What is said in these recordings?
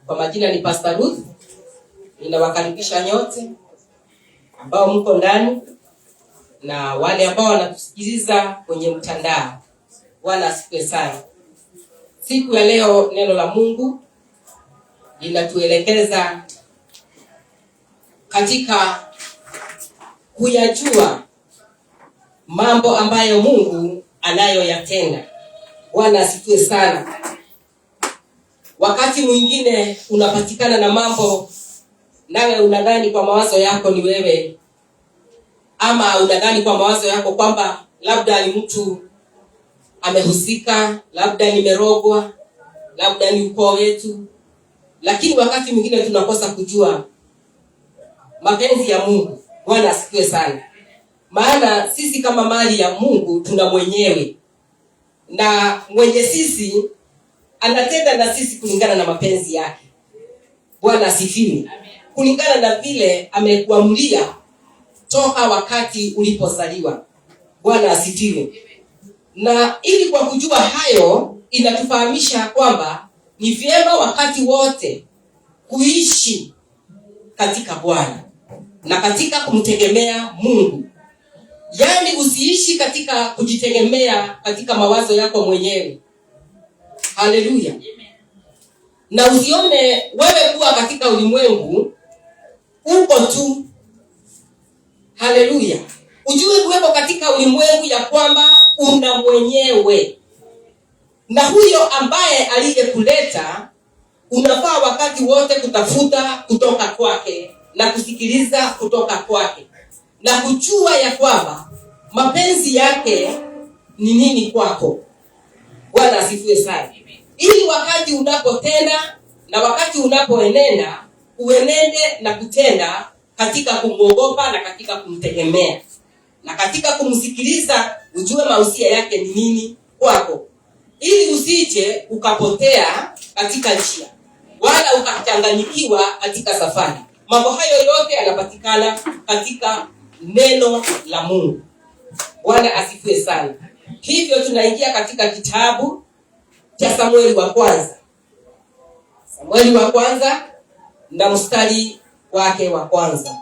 Kwa majina ni Pastor Ruth. Ninawakaribisha nyote ambao mko ndani na wale ambao wanatusikiliza kwenye mtandao. Bwana asifiwe sana. Siku ya leo neno la Mungu linatuelekeza katika kuyajua mambo ambayo Mungu anayoyatenda. Bwana asifiwe sana. Wakati mwingine unapatikana na mambo nawe unadhani kwa mawazo yako ni wewe, ama unadhani kwa mawazo yako kwamba labda ni mtu amehusika, labda nimerogwa, labda ni ukoo wetu. Lakini wakati mwingine tunakosa kujua mapenzi ya Mungu. Bwana asifiwe sana. Maana sisi kama mali ya Mungu tuna mwenyewe, na mwenye sisi anatenda na sisi kulingana na mapenzi yake. Bwana asifiwe. Kulingana na vile amekuamulia toka wakati ulipozaliwa. Bwana asifiwe. Na ili kwa kujua hayo, inatufahamisha kwamba ni vyema wakati wote kuishi katika Bwana na katika kumtegemea Mungu. Yaani usiishi katika kujitegemea katika mawazo yako mwenyewe. Haleluya. Na usione wewe kuwa katika ulimwengu uko tu. Haleluya. Ujue kuwepo katika ulimwengu ya kwamba una mwenyewe. Na huyo ambaye aliyekuleta unafaa wakati wote kutafuta kutoka kwake na kusikiliza kutoka kwake na kujua ya kwamba mapenzi yake ni nini kwako. Bwana asifiwe sana. Ili wakati unapotenda na wakati unapoenenda, uenende na kutenda katika kumwogopa na katika kumtegemea na katika kumsikiliza, ujue mausia yake ni nini kwako, ili usije ukapotea katika njia wala ukachanganyikiwa katika safari. Mambo hayo yote yanapatikana katika neno la Mungu. Bwana asifiwe sana. Hivyo tunaingia katika kitabu cha Samueli wa kwanza. Samueli wa kwanza na mstari wake wa kwanza.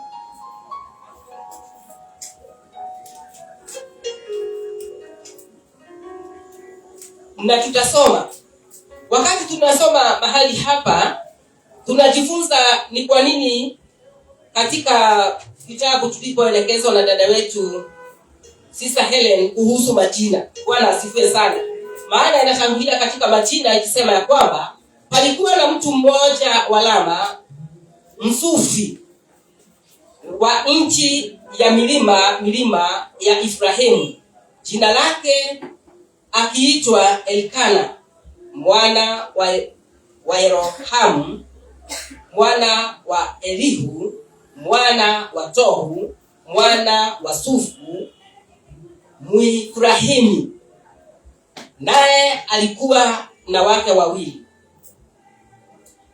Na tutasoma. Wakati tunasoma mahali hapa, tunajifunza ni kwa nini katika kitabu tulipoelekezwa na dada wetu Sister Helen kuhusu majina. Bwana asifiwe sana. Maana inatangulia katika majina ikisema ya kwamba palikuwa na mtu mmoja wa Lama, msufi wa nchi ya milima ya Efraimu, jina lake akiitwa Elkana mwana wa Yerohamu mwana wa Elihu mwana wa Tohu mwana wa Sufu Mwifrahimi. Naye alikuwa na wake wawili.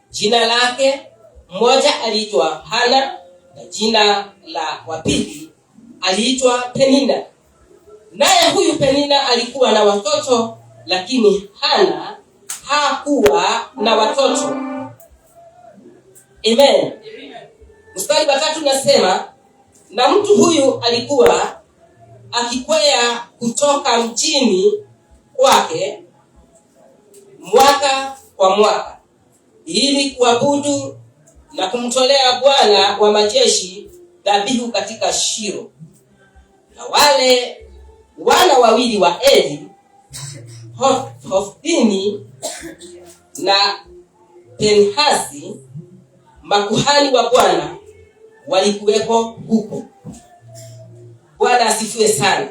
Jina lake mmoja aliitwa Hana na jina la wapili aliitwa Penina. Naye huyu Penina alikuwa na watoto, lakini Hana hakuwa na watoto. Amen. Mstari wa 3 nasema, na mtu huyu alikuwa akikwea kutoka mjini kwake mwaka kwa mwaka ili kuabudu na kumtolea Bwana wa majeshi dhabihu katika Shilo. Na wale wana wawili wa Eli, Hofni na Pinehasi, makuhani wa Bwana, walikuwepo huko. Bwana asifiwe sana.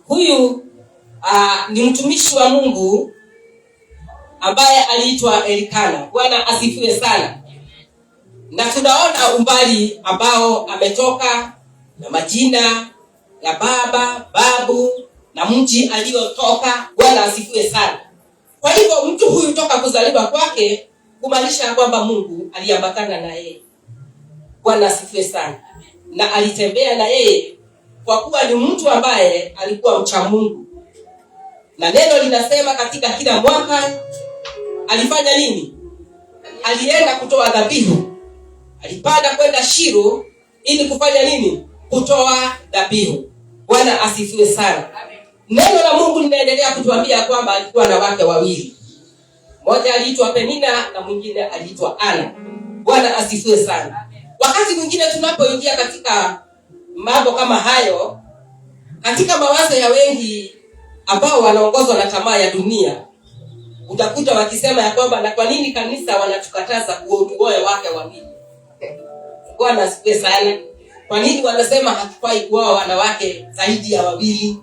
Huyu ni mtumishi wa Mungu ambaye aliitwa Elkana. Bwana asifiwe sana. Na tunaona umbali ambao ametoka na majina ya baba, babu na mji aliotoka. Bwana asifiwe sana. Kwa hivyo mtu huyu toka kuzaliwa kwake kumaanisha kwamba Mungu aliambatana na yeye. Bwana asifiwe sana. Na alitembea na yeye kwa kuwa ni mtu ambaye alikuwa mcha Mungu. Na neno linasema katika kila mwaka alifanya nini? alienda kutoa dhabihu. Alipanda kwenda Shilo ili kufanya nini? Kutoa dhabihu. Bwana asifiwe sana. Neno la Mungu linaendelea kutuambia kwamba alikuwa na wake wawili. Mmoja aliitwa Penina na mwingine aliitwa Ana. Bwana asifiwe sana. Wakati mwingine tunapoingia katika mambo kama hayo, katika mawazo ya wengi ambao wanaongozwa na tamaa ya dunia, utakuta wakisema ya kwamba na kwa nini kanisa wanatukataza kuoe wake wawili? Bwana asifiwe sana. Kwa nini wanasema hatufai kuoa wanawake zaidi ya wawili?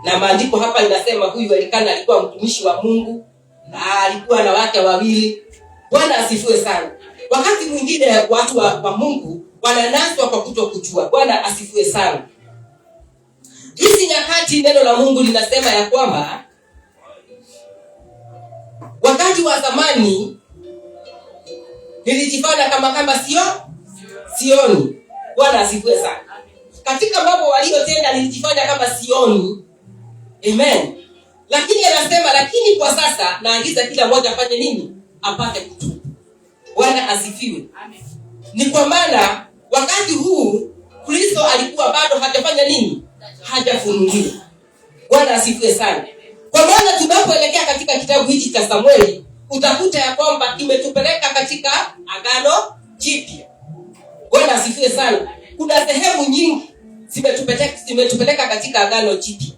Na maandiko hapa inasema huyu Elikana alikuwa mtumishi wa Mungu na alikuwa na wake wawili. Bwana asifiwe sana. Wakati mwingine watu wa Mungu wananaswa kwa kutokujua. Bwana asifiwe sana. Hizi nyakati neno la Mungu linasema ya kwamba wakati wa zamani nilijifanya kama sioni. Bwana asifiwe sana. Katika mambo waliotenda nilijifanya kama sioni. Amen. Lakini anasema lakini kwa sasa naagiza kila mmoja afanye nini? Apate kutubu. Bwana asifiwe. Amen. Ni kwa maana wakati huu Kristo alikuwa bado hajafanya nini? Hajafunuliwa. Bwana asifiwe sana. Kwa maana tunapoelekea katika kitabu hiki cha Samueli, utakuta ya kwamba kimetupeleka katika Agano Jipya. Bwana asifiwe sana. Kuna sehemu nyingi zimetupeleka katika Agano Jipya.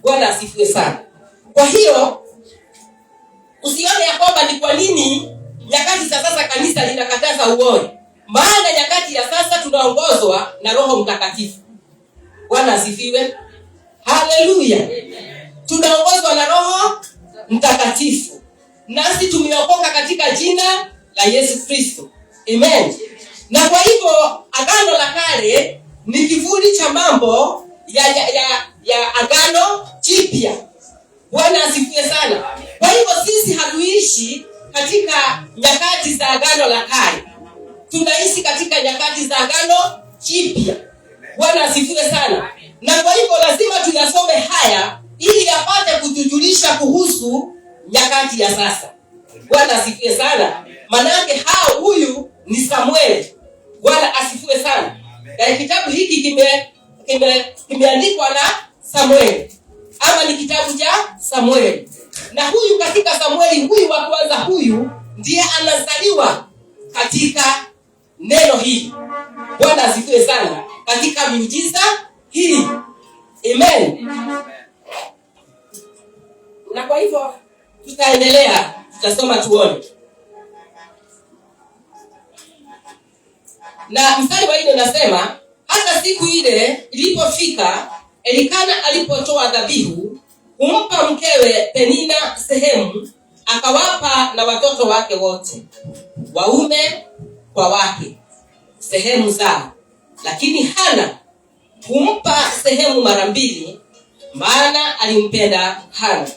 Bwana asifiwe sana. Kwa hiyo usione ya kwamba ni kwa nini nyakati za sasa kanisa linakataza uoe. Maana nyakati ya sasa tunaongozwa na Roho Mtakatifu. Bwana asifiwe. Haleluya. Tunaongozwa na Roho Mtakatifu. Nasi tumeokoka katika jina la Yesu Kristo. Amen. Na kwa hivyo Agano la Kale ni kivuli cha mambo ya Agano Jipya. Bwana asifiwe sana. Kwa hivyo sisi hatuishi katika nyakati za Agano la Kale. Tunaishi katika nyakati za Agano Jipya. Bwana asifiwe sana. Na kwa hivyo lazima tuyasome haya ili yapate kutujulisha kuhusu nyakati ya sasa. Bwana asifiwe sana. Manake huyu ni Samueli. Bwana asifiwe sana. Na kitabu hiki kimeandikwa na Samueli. Ama ni kitabu cha Samueli. Na huyu katika Samueli huyu wa kwanza huyu ndiye anazaliwa katika neno hili. Bwana asifiwe sana. Katika miujiza hii. Amen. Na kwa hivyo tutaendelea, tutasoma tuone. Na mstari wa 4 unasema, hata siku ile ilipofika, Elikana alipotoa dhabihu, kumpa mkewe Penina sehemu, akawapa na watoto wake wote, waume kwa wake, sehemu zao. Lakini Hana kumpa sehemu mara 2, maana alimpenda Hana.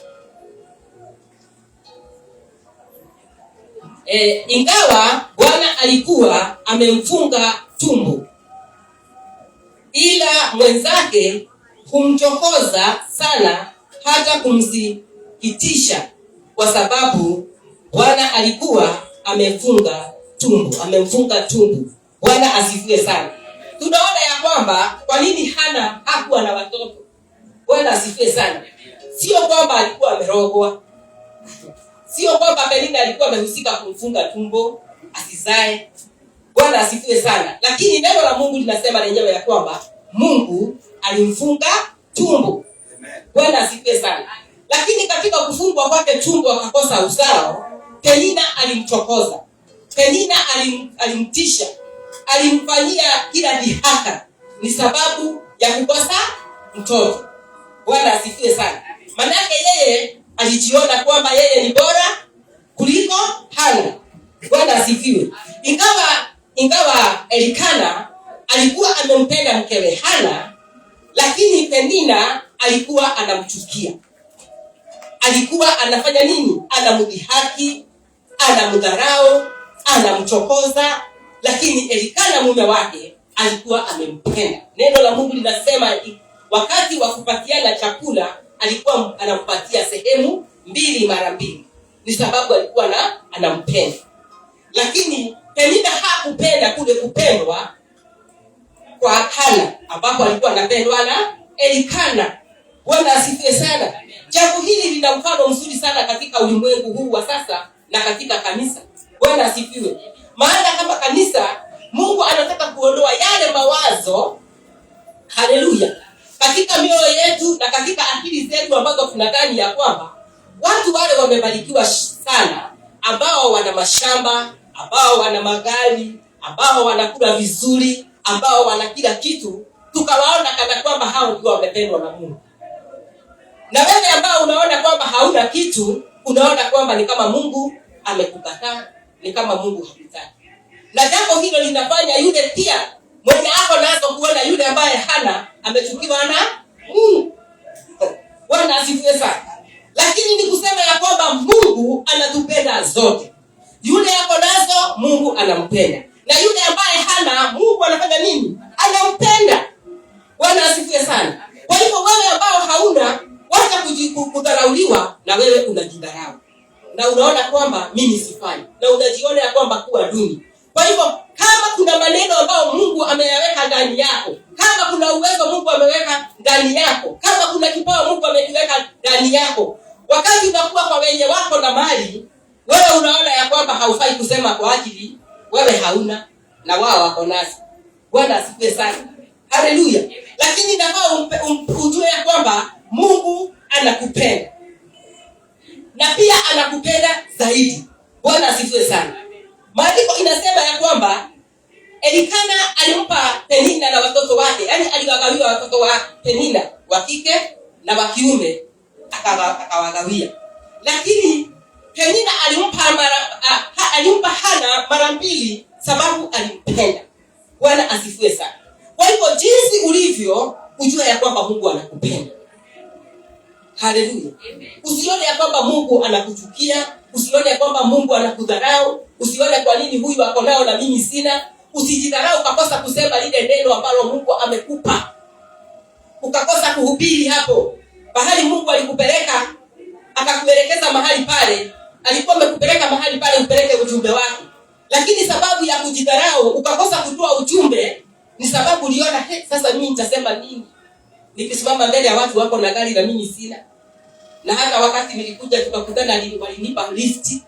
Ingawa Bwana alikuwa amemfunga tumbo, ila mwenzake kumchokoza sana hata kumsikitisha, kwa sababu Bwana alikuwa amemfunga tumbo. Bwana asifiwe sana. Tunaona ya kwamba kwa nini Hana hakuwa na watoto. Bwana asifiwe sana. Sio kwamba alikuwa amerogwa. Sio kwamba Penina alikuwa amehusika kumfunga tumbo asizae. Bwana asifiwe sana. Lakini neno la Mungu linasema lenyewe ya kwamba Mungu alimfunga tumbo. Bwana asifiwe sana. Lakini katika kufungwa kwake tumbo akakosa uzao, Penina alimchokoza. Penina alimtisha. Alimfanyia kila dhihaka, ni sababu ya kukosa mtoto. Bwana asifiwe sana. Maana yake yeye alijiona kwamba yeye ni bora kuliko Hana. Bwana asifiwe. Ingawa Elikana alikuwa amempenda mkewe Hana, lakini Penina alikuwa anamchukia. Alikuwa anafanya nini? Anamdhihaki, anamdharau, anamchokoza. Lakini Elikana mume wake alikuwa amempenda. Neno la Mungu linasema wakati wa kupatiana chakula alikuwa anampatia sehemu 2 mara 2. Ni sababu alikuwa anampenda. Lakini Penina hakupenda kule kupendwa kwa Hana, ambapo alikuwa anapendwa na Elikana. Bwana asifiwe sana. Jambo hili lina mfano mzuri sana katika ulimwengu huu wa sasa na katika kanisa. Bwana asifiwe. Maana kama kanisa, Mungu anataka kuondoa yale mawazo, haleluya, katika mioyo yetu na katika akili zetu ambazo tunadhani ya kwamba watu wale wamebarikiwa sana, ambao wana mashamba, ambao wana magari, ambao wanakula vizuri, ambao wana kila kitu, tukawaona kana kwamba hao ndio wamependwa na Mungu. Na wewe ambao unaona kwamba hauna kitu, unaona kwamba ni kama Mungu amekukataa, ni kama Mungu hakutaki. Na jambo hilo linafanya yule pia mwenye ako nazo kuona yule ambaye hana amechukiwa na Mungu. Bwana asifiwe sana. Lakini ni kusema ya kwamba Mungu anatupenda zote. Yule ako nazo Mungu anampenda. Na yule ambaye hana, Mungu anafanya nini? Anampenda. Bwana asifiwe sana. Kwa hivyo wewe ambao hauna, wacha kudharauliwa na wewe unajidharau. Na unaona kwamba mimi sifai. Na unajiona ya kwamba kuwa duni. Kwa hivyo kama kuna maneno ambayo Mungu ameyaweka ndani yako, kama kuna uwezo Mungu ameweka ndani yako, kama kuna kipawa Mungu amekiweka ndani yako, wakati unakuwa kwa wenye wako na mali, wewe unaona ya kwamba haufai kusema kwa ajili wewe hauna na wao wako nazo. Bwana asifiwe sana. Haleluya. Lakini nafaa ujue ya kwamba Mungu anakupenda. Na pia anakupenda zaidi. Bwana asifiwe sana. Maandiko inasema ya kwamba Elikana alimpa Penina na watoto wake, yani aliwagawia watoto wa Penina, wa kike na wa kiume, akawagawia. Lakini Penina alimpa Hana mara mbili, sababu alimpenda. Bwana asifiwe sana. Kwa hivyo jinsi ulivyo, ujue ya kwamba Mungu anakupenda. Haleluya. Usione ya kwamba Mungu anakuchukia, usione ya kwamba Mungu anakudharau, usione kwa nini huyu ako nao na mimi sina. Usijidharau ukakosa kusema lile neno ambalo Mungu amekupa. Ukakosa kuhubiri hapo. Bahali Mungu alikupeleka, akakuelekeza mahali pale, alikuwa amekupeleka mahali pale upeleke ujumbe wake. Lakini sababu ya kujidharau ukakosa kutoa ujumbe, ni sababu uliona sasa mimi nitasema nini? Nikisimama mbele ya watu wako na gari na mimi sina. Na hata wakati nilikuja tukakutana walinipa listi.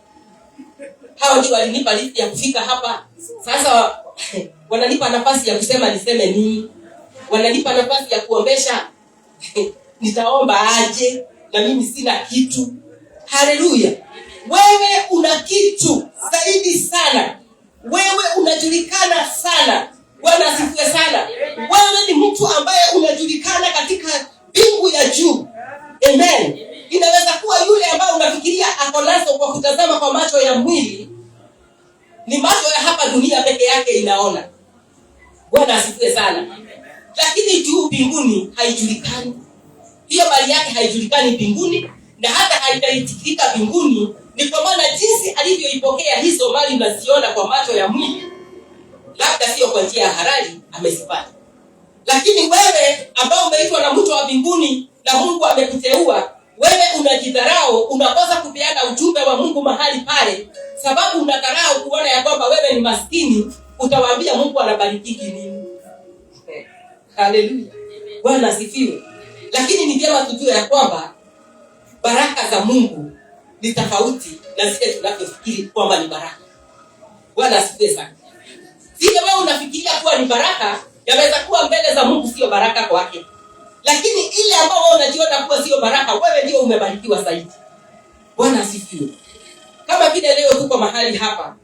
Hao ndio walinipa listi ya kufika hapa. Sasa wananipa nafasi ya kusema niseme nini? Wananipa nafasi ya kuombesha. Nitaomba aje na mimi sina kitu. Haleluya. Wewe una kitu zaidi sana. Wewe unajulikana sana. Bwana asifiwe sana. Wewe ni mtu ambaye unajulikana katika mbingu ya juu. Amen. Inaweza kuwa yule ambaye unafikiria ako nazo kwa kutazama kwa macho ya mwili, ni macho ya hapa dunia peke yake inaona. Bwana asifiwe sana. Lakini juu mbinguni haijulikani. Hiyo mali yake haijulikani mbinguni, na hata haitaitikika mbinguni. Ni kwa maana jinsi alivyoipokea hizo mali unaziona kwa macho ya mwili, labda sio kwa njia ya halali amezipata. Lakini wewe ambao umeitwa na mtu wa mbinguni na Mungu amekuteua, wewe unajidharau, unakosa kupeana ujumbe wa Mungu mahali pale, sababu unadharau kuona ya kwamba wewe ni maskini. Utawaambia Mungu anabariki nini? Haleluya. Bwana asifiwe. Lakini ni vyema tujue ya kwamba baraka za Mungu ni tofauti na zile tunavyofikiri kwamba ni baraka. Bwana asifiwe sana. Zile wewe unafikiria kuwa ni baraka, yaweza kuwa mbele za Mungu sio baraka kwake. Lakini ile ambayo wewe unajiona kuwa sio baraka, wewe ndio umebarikiwa zaidi. Bwana asifiwe. Kama vile leo tuko mahali hapa,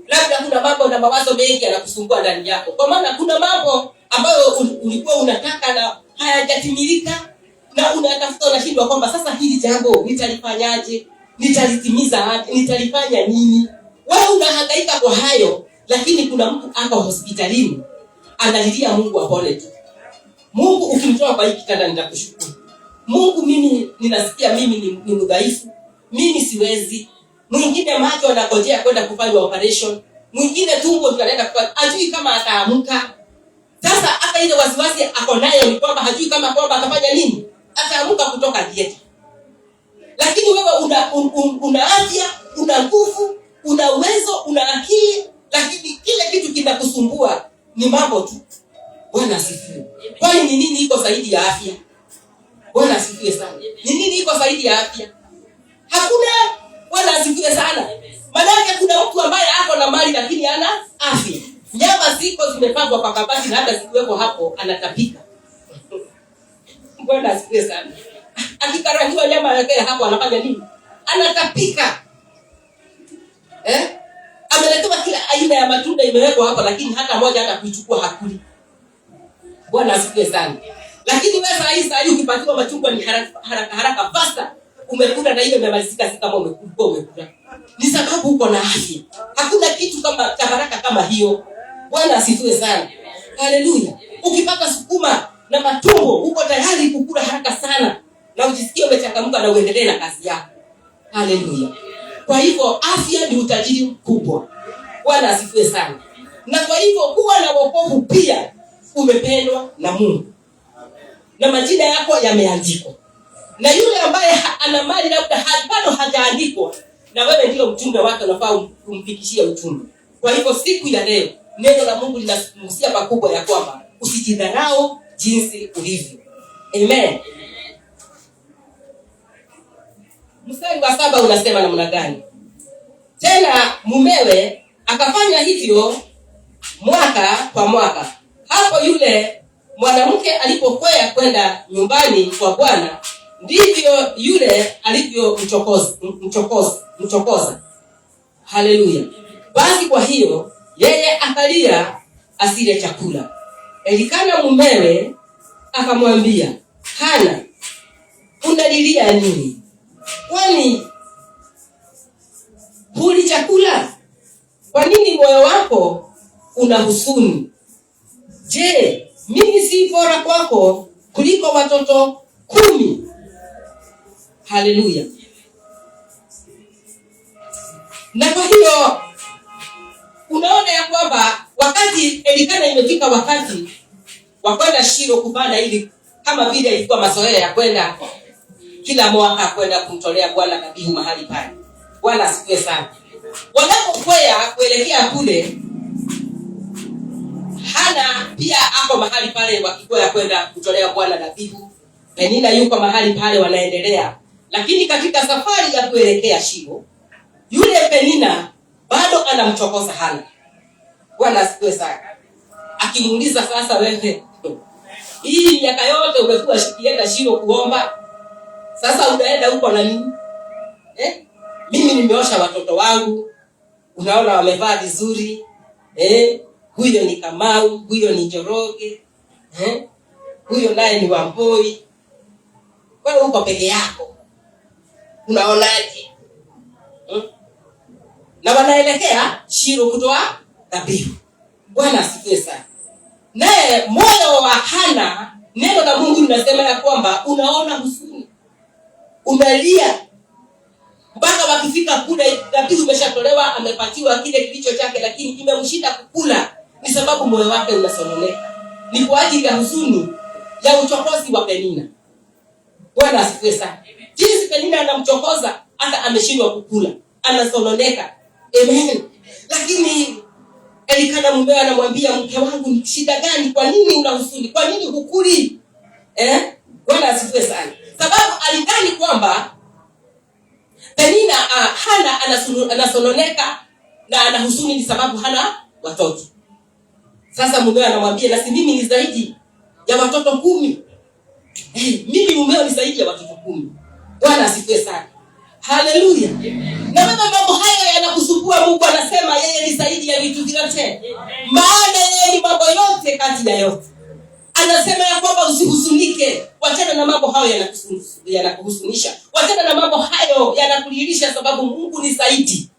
labda kuna mambo na mawazo mengi yanakusumbua ndani yako. Kwa maana kuna mambo ambayo ulikuwa unataka na hayajatimilika, na unatafuta unashindwa kwamba sasa hili jambo nitalifanyaje? Nitalitimiza aje? Nitalifanya nini? Wewe unahangaika kwa hayo, lakini kuna mtu hapa hospitalini analilia Mungu apone tu. Mungu, ukimtoa kwa hiki kitanda nitakushukuru. Mungu, mimi ninasikia mimi ni mdhaifu. Mimi siwezi. Mwingine macho anagojea kwenda kufanya operation. Mwingine tumbo tunaenda kwa ajui kama ataamka. Sasa hata ile wasiwasi ako nayo ni kwamba hajui kama kwamba atafanya nini? Ataamka kutoka dieta. Lakini wewe una afya, una nguvu, una uwezo kinachokusumbua ni mambo tu. Bwana asifiwe. Kwani ni nini iko zaidi ya afya? Bwana asifiwe sana. Ni nini iko zaidi ya afya? Hakuna. Bwana asifiwe sana. Maana kuna mtu ambaye ako na mali lakini hana afya. Nyama ziko zimepangwa kwa kabati na hata zikiwepo hapo anatapika. Bwana asifiwe sana. Akikarangiwa nyama yake hapo anafanya nini? Anatapika. Ameletewa kila aina ya matunda imewekwa hapa lakini hata moja hata kuichukua hakuli. Bwana asifiwe sana. Lakini wewe saa hii ukipatiwa machungwa ni haraka faster. Umekula na ile imemalizika si kama umekula. Ni sababu uko na afya. Hakuna kitu kama cha baraka kama hiyo. Bwana asifiwe sana. Haleluya. Ukipata sukuma na matumbo uko tayari kukula haraka sana na ujisikie umechangamka na uendelee na kazi yako. Haleluya. Kwa hivyo afya ni utajiri mkubwa. Bwana asifiwe sana. Na kwa hivyo kuwa na wokovu pia umependwa na Mungu. Na majina yako yameandikwa. Na yule ambaye ana mali labda bado hajaandikwa, na wewe ndio mjumbe wake unafaa kumfikishia ujumbe. Kwa hivyo siku ya leo neno la Mungu linasimulia pakubwa ya kwamba usijidharau jinsi ulivyo. Amen. Mstari wa 7 unasema namna gani? Tena mumewe akafanya hivyo mwaka kwa mwaka. Hapo yule mwanamke alipokwea kwenda nyumbani kwa Bwana, ndivyo yule alivyo mchokoza. Haleluya. Basi kwa hiyo yeye akalia asile chakula. Elikana mumewe akamwambia, Hana, unalilia nini? Kwani huli chakula? Kwa nini moyo wako una huzuni? Je, mimi si bora kwako kuliko watoto 10? Haleluya. Na kwa hiyo unaona ya kwamba wakati Elikana imefika wakati wa kwenda Shilo kupanda, ili kama vile ilikuwa mazoea ya kwenda kila mwaka kwenda kumtolea Bwana dhabihu mahali pale. Bwana asifiwe sana. Wanapokwea kuelekea kule, Hana pia ako mahali pale wakikwea kwenda kutolea Bwana dhabihu. Penina yuko mahali pale wanaendelea. Lakini katika safari ya kuelekea Shilo, yule Penina bado anamchokoza Hana. Bwana asifiwe sana. Akimuuliza, sasa wewe, hii miaka yote umekuwa shikienda Shilo kuomba, sasa unaenda huko na nini? Mimi nimeosha watoto wangu, unaona wamevaa vizuri. Huyo ni Kamau, huyo ni Njoroge, huyo naye ni Wamboi. Wewe uko peke yako. Unaonaje? Na wanaelekea Shilo kutoa dhabihu. Bwana asifiwe sana. Naye moyo wa Hana, neno la Mungu linasema ya kwamba unaona huzuni. Umelia. Mpaka wakifika kule dhabihu imeshatolewa, amepatiwa kile kilicho chake, lakini imemshinda kukula. Ni sababu moyo wake unasononeka. Ni kwa ajili ya huzuni ya uchokozi wa Penina. Bwana asifiwe sana. Jinsi Penina anamchokoza hata ameshindwa kukula, anasononeka. Amen. Lakini Elikana mumewe anamwambia, mke wangu, ni shida gani? Kwa nini una huzuni? Kwa nini hukuli? Bwana asifiwe sana. Sababu alidhani kwamba Penina Hana anasononeka na ana huzuni ni sababu hana watoto. Sasa mumewe anamwambia, na si mimi ni zaidi ya watoto 10. Mimi mumewe ni zaidi ya watoto 10. Bwana asifiwe sana. Haleluya. Na baba, mambo haya yanakusumbua, Mungu anasema yeye ni zaidi ya vitu vyote. Maana yeye ni mambo yote kati ya yote. Anasema ya kwamba usihuzunike. Wachana na mambo hayo yanakuhuzunisha. Wachana na mambo hayo yanakulilisha, sababu Mungu ni zaidi.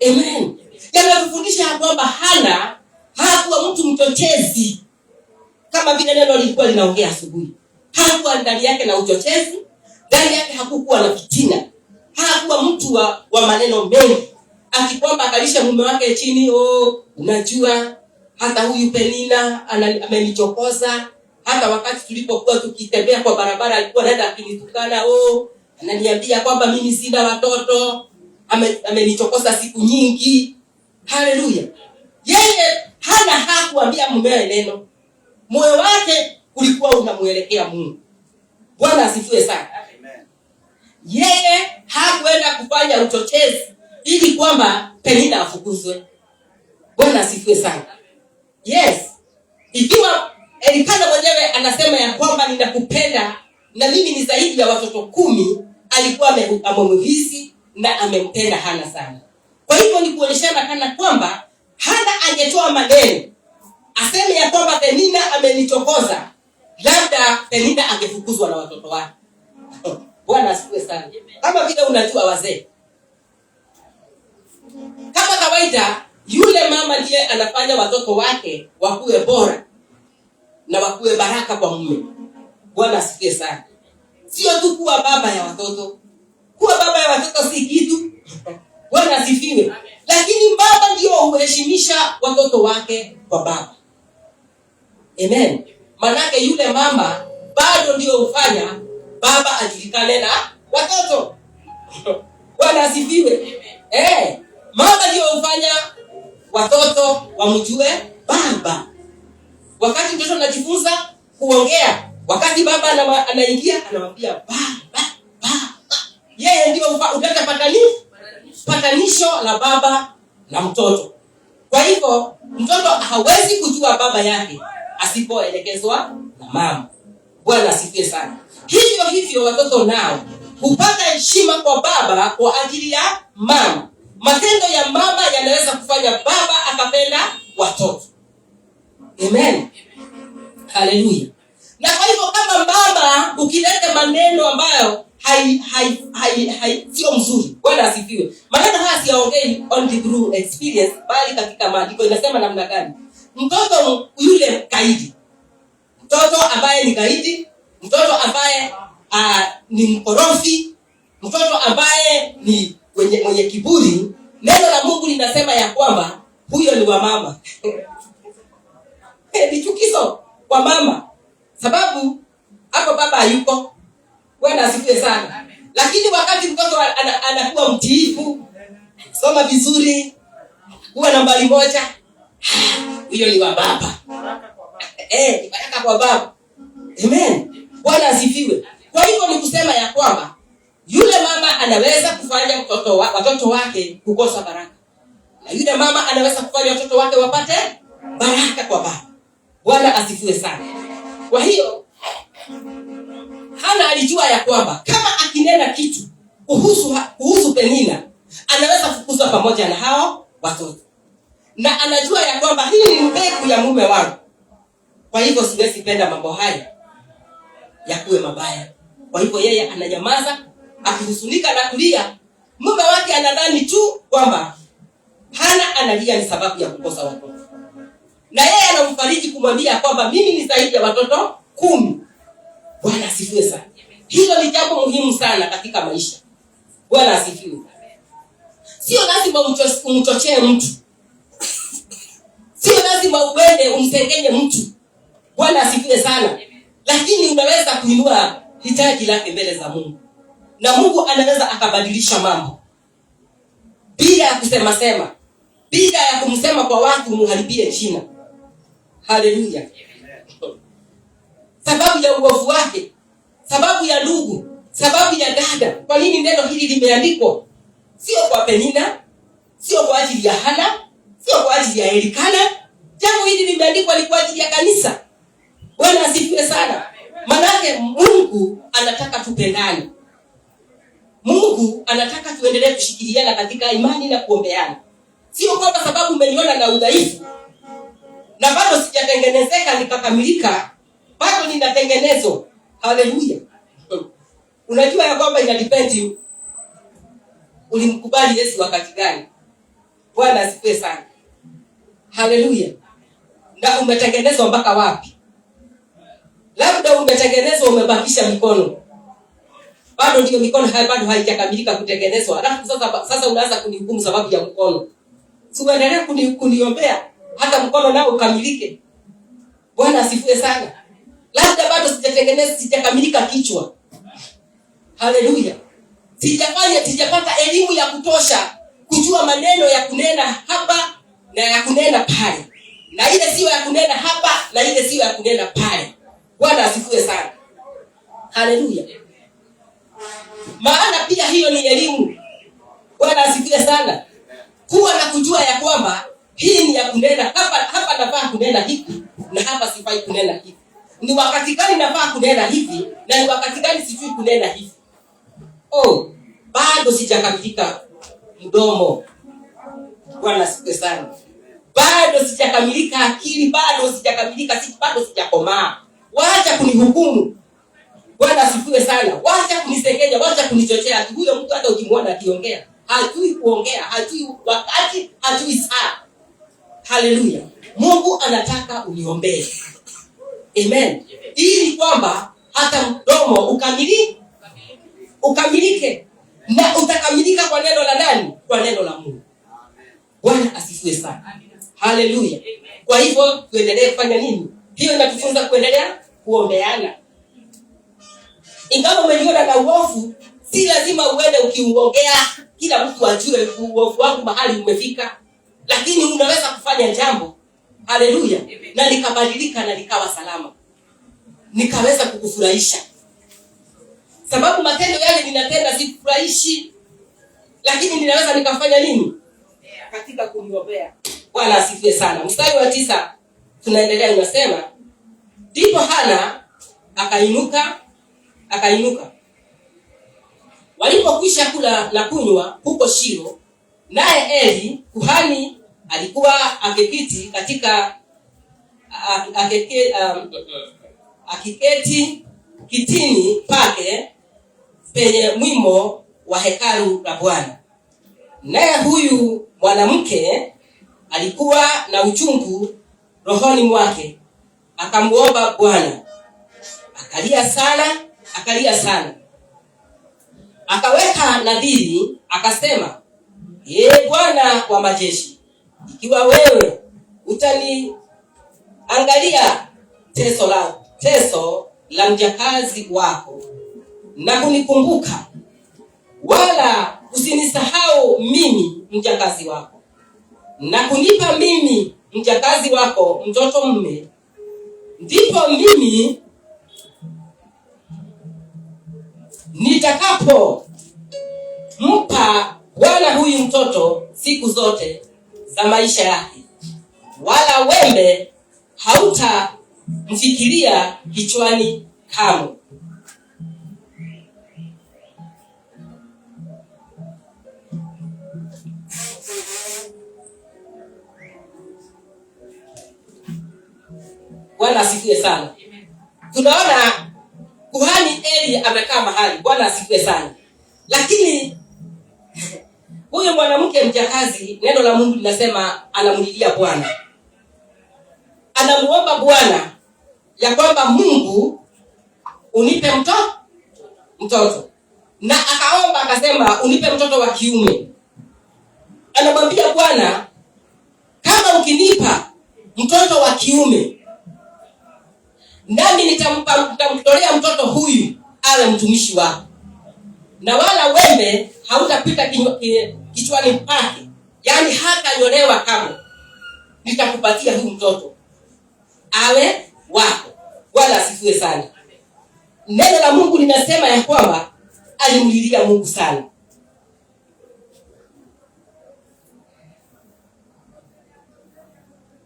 Amen. Yanatufundisha ya kwamba Hana hakuwa mtu mchochezi kama vile neno lilikuwa linaongea asubuhi. Hakuwa ndani yake na uchochezi, ndani yake hakukuwa na fitina. Hakuwa mtu wa maneno mengi. Akikwamba akalisha mume wake chini, unajua hata huyu Penina amenichokoza. Hata wakati tulipokuwa tukitembea kwa barabara alikuwa anaenda akinitukana, ananiambia kwamba mimi sina watoto. Amenichokoza siku nyingi. Haleluya. Yeye Hana hakuambia mumewe neno. Moyo wake ulikuwa unamuelekea Mungu. Bwana asifiwe sana. Amen. Yeye hakuenda kufanya uchochezi ili kwamba Penina afukuzwe. Bwana asifiwe sana. Yes. Ikiwa Elikana mwenyewe anasema ya kwamba ninakupenda na mimi ni zaidi ya watoto 10, alikuwa amemhisi na amempenda Hana sana. Kwa hivyo ni kuonyeshana kana kwamba Hana angetoa maneno aseme ya kwamba Penina amenichokoza, labda Penina angefukuzwa na watoto wake. Bwana asifiwe sana. Kama vile unajua wazee, kama kawaida yule mama ndiye anafanya watoto wake wakuwe bora na wakuwe baraka kwa mume. Bwana asifiwe sana. Sio tu kuwa baba ya watoto. Kuwa baba ya watoto si kitu. Bwana asifiwe. Lakini baba ndio uheshimisha watoto wake kwa baba. Amen. Manake yule mama bado ndio ufanya baba ajulikane na watoto. Bwana asifiwe. Mama ndio ufanya watoto wamjue baba. Wakati mtoto anajifunza kuongea, wakati baba anaingia anamwambia baba. Yeye ndio utaka patanisho la baba na mtoto. Kwa hivyo mtoto hawezi kujua baba yake asipoelekezwa na mama. Bwana asifiwe sana. Hivyo watoto nao hupata heshima kwa baba kwa ajili ya mama. Matendo ya mama yanaweza kufanya baba akapenda watoto. Amen. Haleluya. Na kwa hivyo kama baba ukileta maneno ambayo sio mzuri, Bwana asifiwe. Maneno haya siyaongei only through experience, bali katika maandiko inasema namna gani? Mtoto yule kaidi, mtoto ambaye ni kaidi, mtoto ambaye ni mkorofi, mtoto ambaye ni mwenye kiburi, neno la Mungu linasema ya kwamba huyo ni wa mama. Ni chukizo kwa mama, sababu hapo baba hayuko. Bwana asifiwe sana. Lakini wakati mtoto anakuwa mtiifu, soma vizuri, kuwa nambari 1, huyo ni wa baba. Ni baraka kwa baba. Amen. Bwana asifiwe. Kwa hivyo ni kusema ya kwamba yule mama anaweza kufanya watoto wake kukosa baraka, na yule mama anaweza kufanya watoto wake wapate baraka kwa baba. Bwana asifiwe sana. Kwa hiyo Hana alijua ya kwamba kama akinena kitu kuhusu Penina, anaweza kufukuzwa pamoja na hao watoto. Na anajua ya kwamba hii ni mbegu ya mume wangu. Kwa hivyo siwezi penda mambo haya yakuwe mabaya. Kwa hivyo yeye ananyamaza, akihusunika na kulia. Mume wake anadhani tu kwamba Hana analia ni sababu ya kukosa watoto. Na yeye anamfariji kumwambia kwamba mimi ni zaidi ya watoto 10. Bwana asifiwe sana. Hilo ni jambo muhimu sana katika maisha. Bwana asifiwe. Sio lazima umchochee mtu. Sio lazima uende umsengenye mtu. Bwana asifiwe sana. Lakini unaweza kuinua hitaji lake mbele za Mungu. Na Mungu anaweza akabadilisha mambo. Bila ya kusema. Bila ya kumsema kwa watu muharibie jina. Haleluya. Sababu ya uovu wake, sababu ya ndugu, sababu ya dada. Kwa nini neno hili limeandikwa? Sio kwa Penina, sio kwa ajili ya Hana, sio kwa ajili ya Elikana. Jambo hili limeandikwa ni kwa ajili ya kanisa. Bwana asifiwe sana. Maana Mungu anataka tupendane. Mungu anataka tuendelee kushikiliana katika imani na kuombeana. Sio kwamba sababu umeniona na udhaifu na bado sijatengenezeka nikakamilika, bado ninatengenezwa. Haleluya. Unajua ya kwamba ina depend ulimkubali Yesu wakati gani. Bwana asifiwe sana. Haleluya. Na umetengenezwa mpaka wapi? Labda umetengenezwa umebakisha mikono. Bado ndio mikono bado haijakamilika kutengenezwa. Alafu sasa unaanza kunihukumu sababu ya mkono. Si uendelee kuniombea hata mkono nao ukamilike. Bwana asifiwe sana. Labda bado sijakamilika kichwa. Haleluya. Sijapata elimu ya kutosha kujua maneno ya kunena hapa na ya kunena pale. na ile sio ya kunena hapa na ile sio ya kunena pale. Bwana asifiwe sana. Haleluya. Maana pia hiyo ni elimu. Bwana asifiwe sana. Kuwa na kujua ya kwamba hii ni ya kunena hapa nafaa kunena hivi na hapa sifai kunena hivi. Ni wakati gani nafaa kunena hivi na ni wakati gani sifai kunena hivi. Bado sijakamilika mdomo. Bwana asifiwe sana. Bado sijakamilika akili, bado sijakomaa. Wacha kunihukumu. Bwana asifiwe sana. Wacha kunisengenya, wacha kunichochea. Huyo mtu hata ukimwona akiongea, hajui kuongea, hajui wakati, hajui saa. Haleluya. Mungu anataka uniombee. Amen. Ili kwamba hata mdomo ukamilike. Na utakamilika kwa neno la nani? Kwa neno la Mungu. Bwana asifiwe sana. Haleluya. Kwa hivyo tuendelee kufanya nini? Hiyo inatufunza kuendelea kuombeana. Ingawa umeliona na uovu, si lazima uende ukiuongea kila mtu ajue uovu wangu mahali umefika. Lakini unaweza kufanya jambo, haleluya, na likabadilika na likawa salama. Nikaweza kukufurahisha. Sababu matendo yale ninatenda sikufurahishi, lakini ninaweza nikafanya nini? Katika kuniombea. Bwana asifiwe sana. Mstari wa 9 tunaendelea, unasema, ndipo Hana akainuka. Walipokwisha kula na kunywa huko Shilo, naye Eli kuhani alikuwa akiketi kitini pake penye mwimo wa hekalu la Bwana. Naye huyu mwanamke alikuwa na uchungu rohoni mwake, akamuomba Bwana. Akalia sana. Akaweka nadhiri, akasema, Bwana wa majeshi, ikiwa wewe utaniangalia teso la mjakazi wako na kunikumbuka, wala usinisahau mimi mjakazi wako, na kunipa mimi mjakazi wako mtoto mume, ndipo mimi nitakapo mpa Bwana huyu mtoto siku zote za maisha yake, wala wembe hautamfikiria kichwani kamwe. Bwana asifiwe sana. Tunaona kuhani Eli amekaa mahali. Bwana asifiwe sana. Lakini huyo mwanamke mjakazi, neno la Mungu linasema anamlilia Bwana. Anamuomba Bwana ya kwamba Mungu unipe mtoto. Na akaomba akasema unipe mtoto wa kiume. Anamwambia Bwana, kama ukinipa mtoto wa kiume, nami nitamtolea mtoto huyu awe mtumishi wako, na wala wembe hautapita kichwani pake, yani hatanyolewa kamwe. Nitakupatia huyu mtoto awe wako. Wala asifiwe sana. Neno la Mungu linasema ya kwamba alimlilia Mungu sana.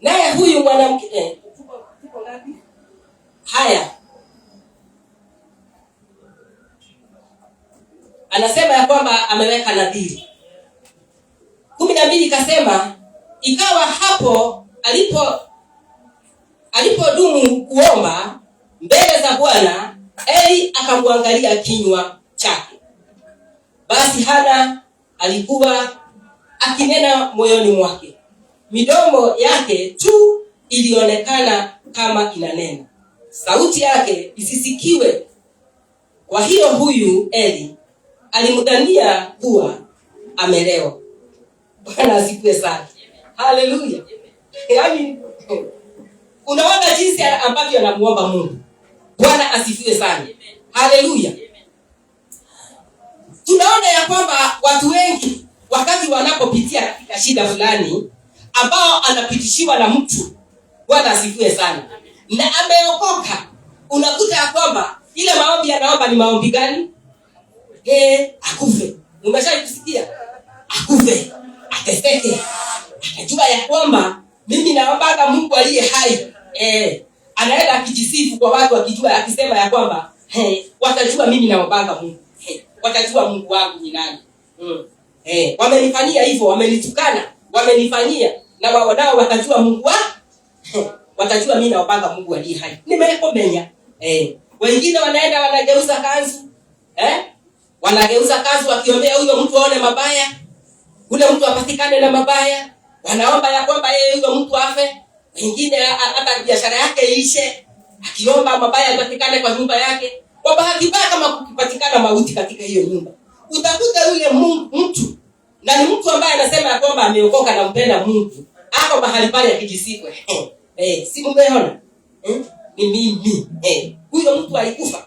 Naye huyu mwanamke haya anasema ya kwamba ameweka nadhiri. 12 ikasema, ikawa hapo alipodumu kuomba mbele za Bwana, Eli akamwangalia kinywa chake. Basi Hana alikuwa akinena moyoni mwake, midomo yake tu ilionekana kama inanena, sauti yake isisikiwe. Kwa hiyo huyu Eli alimdhania kuwa amelewa. Bwana asifiwe sana. Haleluya. Yaani unaona jinsi ambavyo anamuomba Mungu. Bwana asifiwe sana. Haleluya. Tunaona ya kwamba watu wengi wakati wanapopitia katika shida fulani ambao anapitishiwa na mtu, Bwana asifiwe sana. Na ameokoka. Unakuta ya kwamba ile maombi anaomba ni maombi gani? Akufe. Umeshaikusikia? Akufe. Ateseke. Atajua ya kwamba mimi naomba Mungu aliye hai. Anaenda akijisifu kwa watu akijua akisema ya kwamba watajua mimi naomba Mungu. Watajua Mungu wangu ni nani. Wamenifanyia hivyo, wamenitukana, wamenifanyia na wao nao watajua Mungu watajua mimi naomba Mungu aliye hai. Nimekomenya. Wengine wanaenda wanageuza kanzu. Wanageuza kanzu wakiombea huyo mtu aone mabaya. Ule mtu apatikane na mabaya. Wanaomba ya kwamba yeye huyo mtu afe. Wengine hata biashara yake iishe. Akiomba mabaya apatikane kwa nyumba yake. Kwa bahati mbaya kama kukipatikana mauti katika hiyo nyumba, utakuta yule mtu na ni mtu ambaye anasema ya kwamba ameokoka na mpenda Mungu. Hapo mahali pale akijisikwe. Si mmeona? Ni mimi. Huyo mtu alikufa.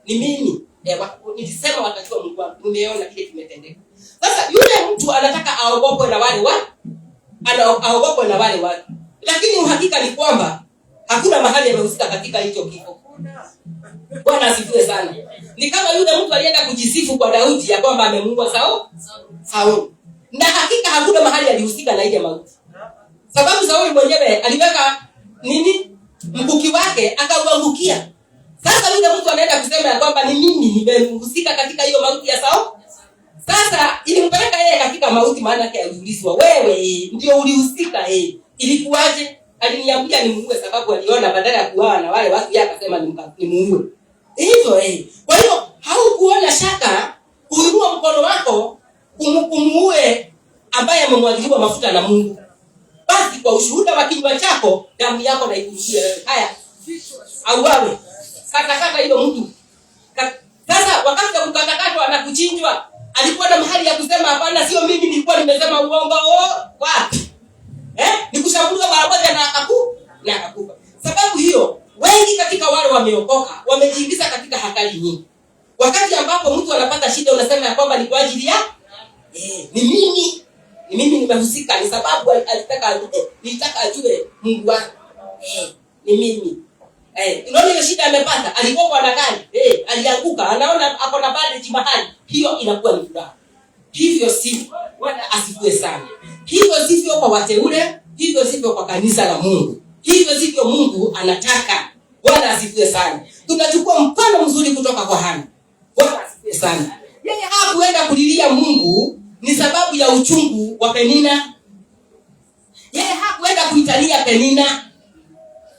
Ni mimi. Nilisema watajua Mungu wangu. Umeona kile kimetendeka. Sasa yule mtu anataka aogopwe na wale watu. Aogopwe na wale watu. Lakini uhakika ni kwamba hakuna mahali amehusika katika hicho kifo. Bwana asifiwe sana. Ni kama yule mtu alienda kujisifu kwa Daudi ya kwamba amemuua Sauli. Na hakika hakuna mahali alihusika na ile mauti. Sababu Sauli mwenyewe aliweka mkuki wake akauangukia. Sasa yule mtu anaenda kusema ya kwamba ni mimi nimehusika katika hiyo mauti ya Sauli. Sasa ilimpeleka yeye katika mauti, maana yake aliulizwa, wewe ndio ulihusika ilikuwaje? Aliniambia nimuue sababu aliona badala ya kuuawa na wale watu yeye akasema nimuue. Hivyo Kwa hiyo haukuona shaka kuinua mkono wako kumuue ambaye amemwagiliwa mafuta na Mungu. Basi kwa ushuhuda wa kinywa chako damu yako na ikurushie wewe. Haya. Auawe. Kata hiyo mtu. Sasa wakati wa kukatakatwa na kuchinjwa, alikuwa na mahali ya kusema hapana, sio mimi nilikuwa nimesema uongo. Wapi? Nikushambulia mara moja na akakufa. Sababu hiyo wengi katika wale wameokoka wamejiingiza katika hatari nyingi. Wakati ambapo mtu anapata shida unasema ya kwamba ni kwa ajili ya ni mimi nimehusika, ni sababu nilitaka ajue Mungu wangu. Ni mimi. Unaona hiyo shida amepata, alikuwa na gari, alianguka, anaona hapo na bandage mahali, hiyo inakuwa ni furaha. Hivyo sivyo, Bwana asifiwe sana. Hivyo sivyo kwa wateule, hivyo sivyo kwa kanisa la Mungu. Hivyo sivyo Mungu anataka. Bwana asifiwe sana. Tunachukua mfano mzuri kutoka kwa Hana. Bwana asifiwe sana. Yeye hakuenda kulilia Mungu ni sababu ya uchungu wa Penina. Yeye hakuenda kuitania Penina.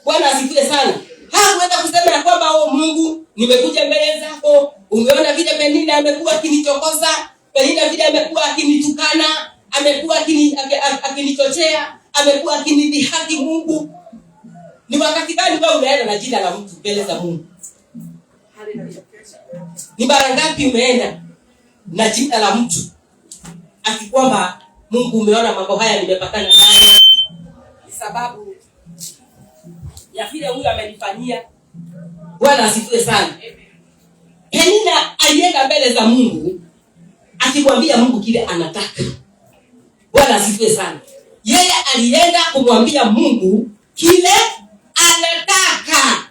Bwana asifiwe sana. Hakuenda kusema ya kwamba Mungu nimekuja mbele zako, umeona vile Penina amekuwa akinichokoza, Penina vile amekuwa akinitukana, amekuwa akinichochea, amekuwa akinidhihaki Mungu. Ni wakati gani wewe unaenda na jina la mtu mbele za Mungu? Ni mara ngapi umeenda na jina la mtu akikwamba Mungu umeona mambo haya nimepatana nayo ni sababu ya vile huyu amenifanyia. Bwana asifiwe sana. Penina alienda mbele za Mungu akimwambia Mungu kile anataka. Bwana asifiwe sana. Yeye alienda kumwambia Mungu kile anataka.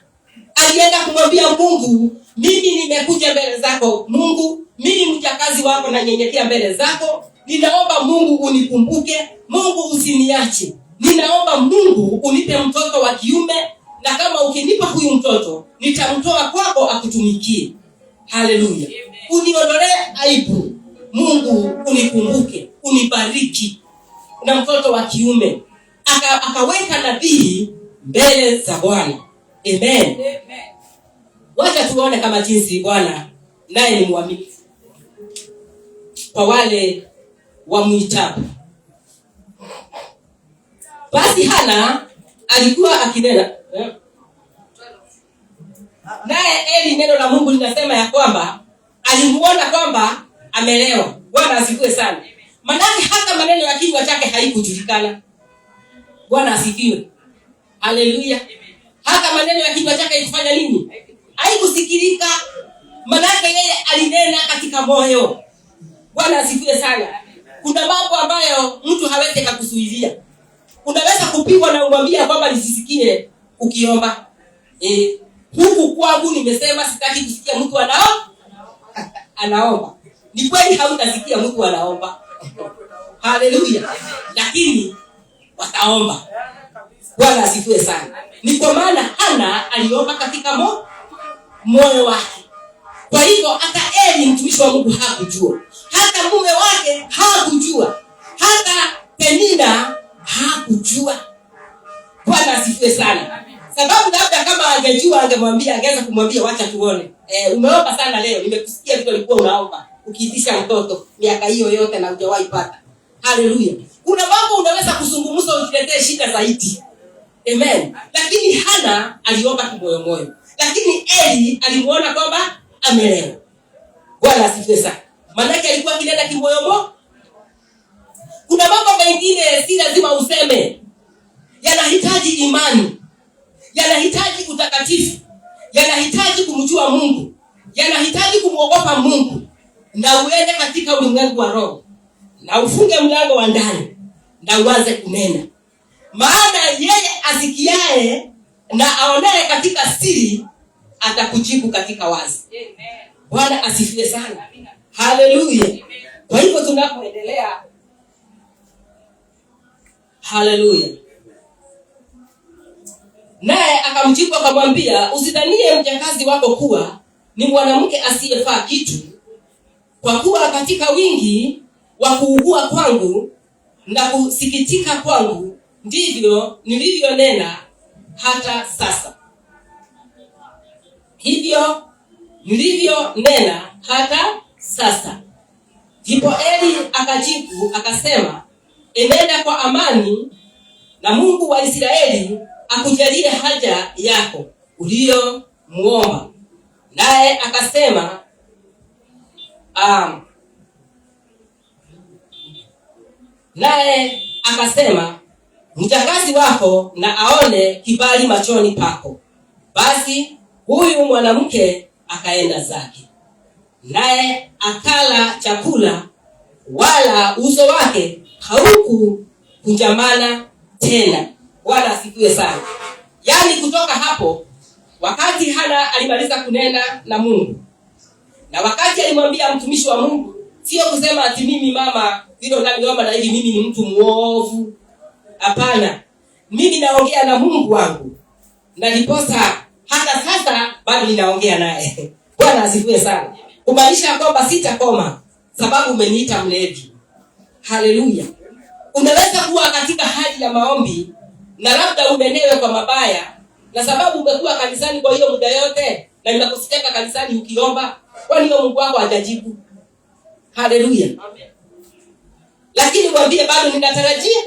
Alienda kumwambia Mungu, mimi nimekuja mbele zako Mungu, mimi mjakazi wako na nyenyekea mbele zako. Ninaomba Mungu unikumbuke, Mungu usiniache. Ninaomba Mungu unipe mtoto wa kiume, na kama ukinipa huyu mtoto nitamtoa kwako akutumikie. Haleluya. Uniondolee aibu. Mungu unikumbuke, unibariki na mtoto wa kiume. Akaweka nadhiri mbele za Bwana. Amen. Wacha tuone kama jinsi Bwana naye ni mwaminifu kwa wale wamuitapo. Basi Hana alikuwa akinena. Naye Eli, neno la Mungu linasema ya kwamba alimuona kwamba amelewa. Bwana asifiwe sana. Manake hata maneno ya kinywa chake haikujulikana. Bwana asifiwe. Haleluya. Hata maneno ya kinywa chake haikufanya nini? Haikusikilika. Manake yeye alinena katika moyo. Bwana asifiwe sana. Kuna mambo ambayo mtu hawezi kukuzuilia. unaweza kupigwa na umwambia kwamba nisisikie ukiomba. Huku kwangu nimesema sitaki kusikia mtu anaomba. Ni kweli hautasikia mtu anaomba. Haleluya. Lakini wataomba. Bwana asifiwe sana. Ni kwa maana Hana aliomba katika moyo wake. Kwa hivyo hata Eli mtumishi wa Mungu hakujua. Hata mume wake hakujua. Hata Penina hakujua. Bwana asifiwe sana. Sababu labda kama angejua angeweza kumwambia wacha tuone. Umeomba sana leo, nimekusikia vitu ulikuwa unaomba. Ukiitisha mtoto miaka hiyo yote na hujawahi pata. Haleluya. Kuna mambo unaweza kuzungumza ukiletee shida zaidi. Amen. Lakini Hana aliomba kimoyomoyo. Lakini Eli alimuona kwamba amelewa. Bwana asifiwe sana. Maana yake alikuwa kinenda kimoyomoyo. Kuna mambo mengine si lazima useme. Yanahitaji imani. Yanahitaji utakatifu. Yanahitaji kumjua Mungu. Yanahitaji kumuogopa Mungu. Na uende katika ulimwengu wa roho. Na ufunge mlango wa ndani. Na uanze kunena. Maana yeye asikiae na aonaye katika siri atakujibu katika wazi. Bwana asifiwe sana. Haleluya. Kwa hivyo tunapoendelea. Haleluya. Naye akamjibu akamwambia, usidhanie mjakazi wako kuwa ni mwanamke asiyefaa kitu, kwa kuwa katika wingi wa kuugua kwangu na kusikitika kwangu ndivyo nilivyonena hata sasa. Hivyo nilivyonena hata sasa. Ndipo Eli akajibu akasema, enenda kwa amani, na Mungu wa Israeli akujalie haja yako uliyomuomba. Naye akasema mjakazi wako na aone kibali machoni pako. Basi huyu mwanamke akaenda zake. Naye akala chakula, wala uso wake haukukunjamana tena. Bwana asifiwe sana. Yaani kutoka hapo, wakati Hana alimaliza kunena na Mungu, na wakati alimwambia mtumishi wa Mungu, sio kusema ati mimi mama vile unaniomba na hivi mimi ni mtu muovu. Hapana. Mimi naongea na Mungu wangu. Na ndiposa hata sasa bado ninaongea naye. Bwana asifiwe sana. Kumaanisha kwamba sitakoma sababu umeniita mlevi. Haleluya. Unaweza kuwa katika hali ya maombi na labda umenewe kwa mabaya, na sababu umekuwa kanisani kwa hiyo muda yote na ninakusikia kanisani ukiomba, kwani hiyo Mungu wako hajajibu? Haleluya. Amen. Lakini mwambie bado ninatarajia,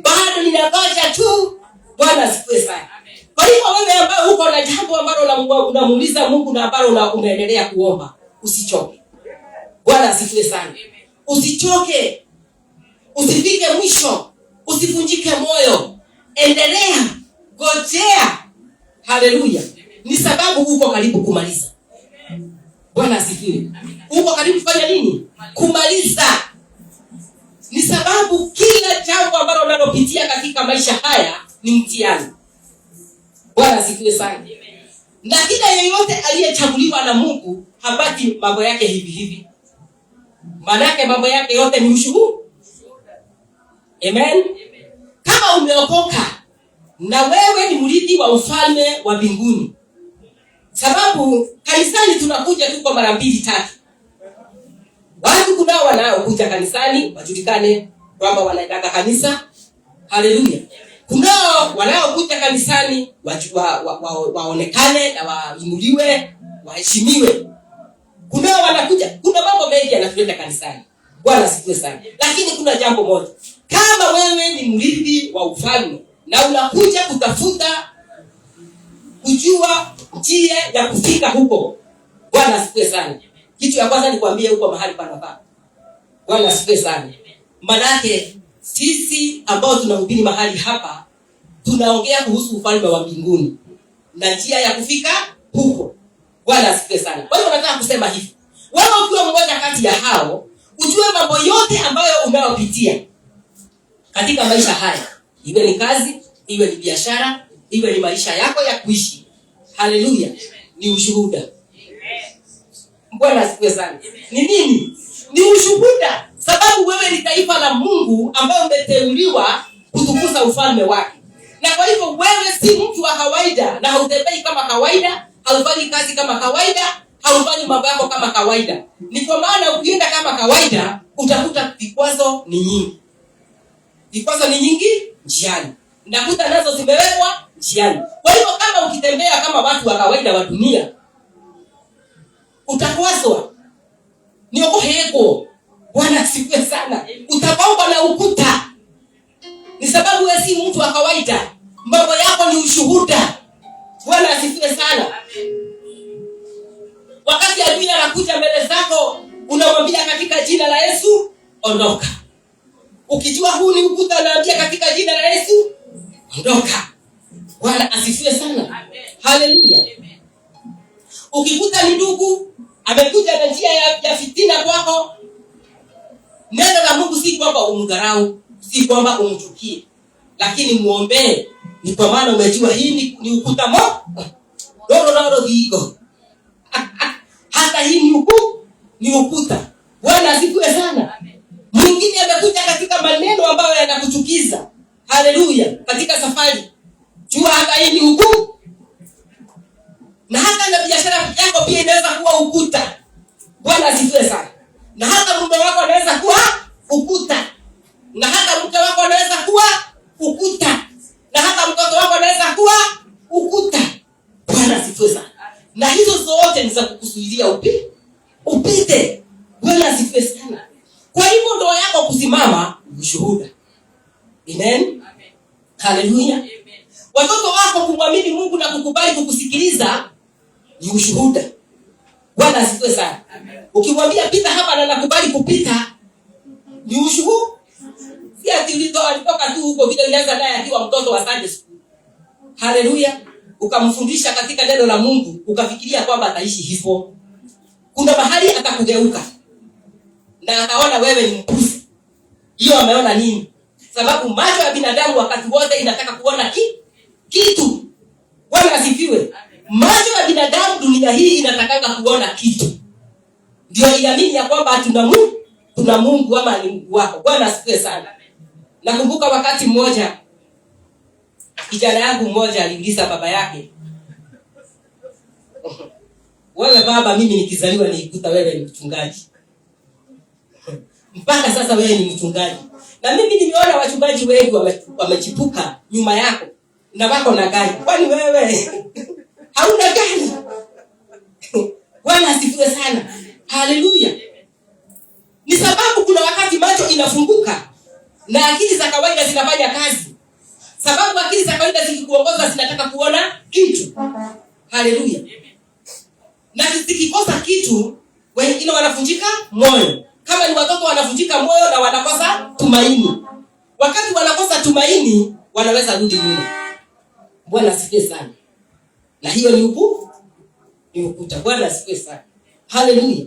bado ninangoja tu. Bwana asifiwe sana. Kwa hiyo wewe ambao uko na jambo ambalo unamuuliza Mungu na ambalo unaendelea kuomba, usichoke. Bwana asifiwe sana. Usichoke. Usifike mwisho. Usivunjike moyo. Endelea. Ngojea. Haleluya. Ni sababu uko karibu kumaliza. Bwana asifiwe. Uko karibu kufanya nini? Kumaliza. Ni sababu kila jambo ambalo unalopitia katika maisha haya ni mtihani. Bwana asifiwe sana. Na kila yeyote aliyechaguliwa na Mungu habaki mambo yake hivi hivi. Maana mambo yake yote ni ushuhuda. Amen. Kama umeokoka na wewe ni mrithi wa ufalme wa mbinguni. Sababu kanisani tunakuja tu kwa mara 2-3. Watu kunao wanaokuja kanisani wajulikane kwamba wanaenda kanisa. Haleluya. Kunao wanaokuja kanisani waonekane na wainuliwe, waheshimiwe. Kunao wanakuja, kuna mambo mengi yanatuleta kanisani. Bwana asifiwe sana. Lakini kuna jambo moja. Kama wewe ni mrithi wa ufalme na unakuja kutafuta kujua njia ya kufika huko, Bwana asifiwe sana. Kitu ya kwanza nikwambie huko mahali panafaa. Bwana asifiwe sana. Manake sisi ambao tunahubiri mahali hapa tunaongea kuhusu ufalme wa mbinguni na njia ya kufika huko. Bwana asifiwe sana. Kwa hiyo nataka kusema hivi. Wewe ukiwa mmoja kati ya hao, ujue mambo yote ambayo unayopitia katika maisha haya Iwe ni kazi, iwe ni biashara, iwe ni maisha yako ya kuishi. Haleluya. Ni ushuhuda. Bwana asifiwe sana. Ni nini? Ni ushuhuda. Sababu wewe ni taifa la Mungu ambao umeteuliwa kutukuza ufalme wake. Na kwa hivyo wewe si mtu wa kawaida, na hautembei kama kawaida, haufanyi kazi kama kawaida, haufanyi mambo yako kama kawaida. Ni kwa maana ukienda kama kawaida utakuta vikwazo ni nyingi. Vikwazo ni nyingi njiani. Ndakuta nazo zimewekwa njiani. Kwa hivyo kama ukitembea kama watu wa kawaida wa dunia, utakwazwa. Ni okohego. Bwana asifiwe sana. Utagonga na ukuta. Ni sababu wewe si mtu wa kawaida. Mambo yako ni ushuhuda. Bwana asifiwe sana. Wakati adui anakuja mbele zako, unamwambia katika jina la Yesu, ondoka. Ukijua huu ni ukuta, unaambia katika jina la Yesu, ondoka. Bwana asifiwe sana. Haleluya. Ukikuta ni ndugu amekuja na njia ya fitina kwako, neno la Mungu si kwamba umdharau, si kwamba umchukie, lakini muombe. Ni kwa maana umejua hii ni ukuta ndio higo. Hata hii ni ukuta. Bwana asifiwe sana. Mwingine amekuja katika maneno ambayo yanakuchukiza. Haleluya. Katika safari, jua hata hii ni ukuta. Na hata na biashara yako pia inaweza kuwa ukuta. Bwana asifiwe sana. Na hata mume wako anaweza kuwa ukuta. Na hata mke wako anaweza kuwa ukuta. Na hata mtoto wako anaweza kuwa ukuta. Bwana asifiwe sana. Na hizo zote ni za kukusudia upite. Bwana asifiwe sana. Kwa hivyo ndoa yako kusimama ni ushuhuda. Amen. Haleluya. Amen. Watoto wako kumwamini Mungu na kukubali kukusikiliza ni ushuhuda. Bwana asifiwe sana. Ukimwambia pita hapa na nakubali kupita ni ushuhuda. Si ati alitoka tu huko vile alianza naye akiwa mtoto wa Sunday school. Haleluya. Ukamfundisha katika neno la Mungu, ukafikiria kwamba ataishi hivyo. Kuna mahali atakugeuka na akaona wewe ni mpuzi. Hiyo ameona nini? Sababu macho ya binadamu wakati wote inataka kuona kitu. Bwana asifiwe. Macho ya binadamu dunia hii inataka kuona kitu. Ndio iamini ya kwamba tuna Mungu ama ni Mungu wako. Bwana asifiwe sana. Nakumbuka wakati mmoja kijana yangu mmoja aliuliza baba yake, wewe baba, mimi nikizaliwa nilikuta wewe ni mchungaji. Mpaka sasa wewe ni mchungaji. Na mimi nimeona wachungaji wengi wamechipuka nyuma yako na wako na gari. Kwani wewe hauna gari? Bwana asifiwe sana. Haleluya. Ni sababu kuna wakati macho inafunguka na akili za kawaida zinafanya kazi. Sababu akili za kawaida zikikuongoza zinataka kuona kitu. Haleluya. Na zikikosa kitu, wengine wanavunjika moyo. Kama ni watoto wanavunjika moyo na wanakosa tumaini. Wakati wanakosa tumaini, wanaweza rudi nyuma. Bwana asifiwe sana. Na hiyo ni ukuta. Bwana asifiwe sana. Haleluya.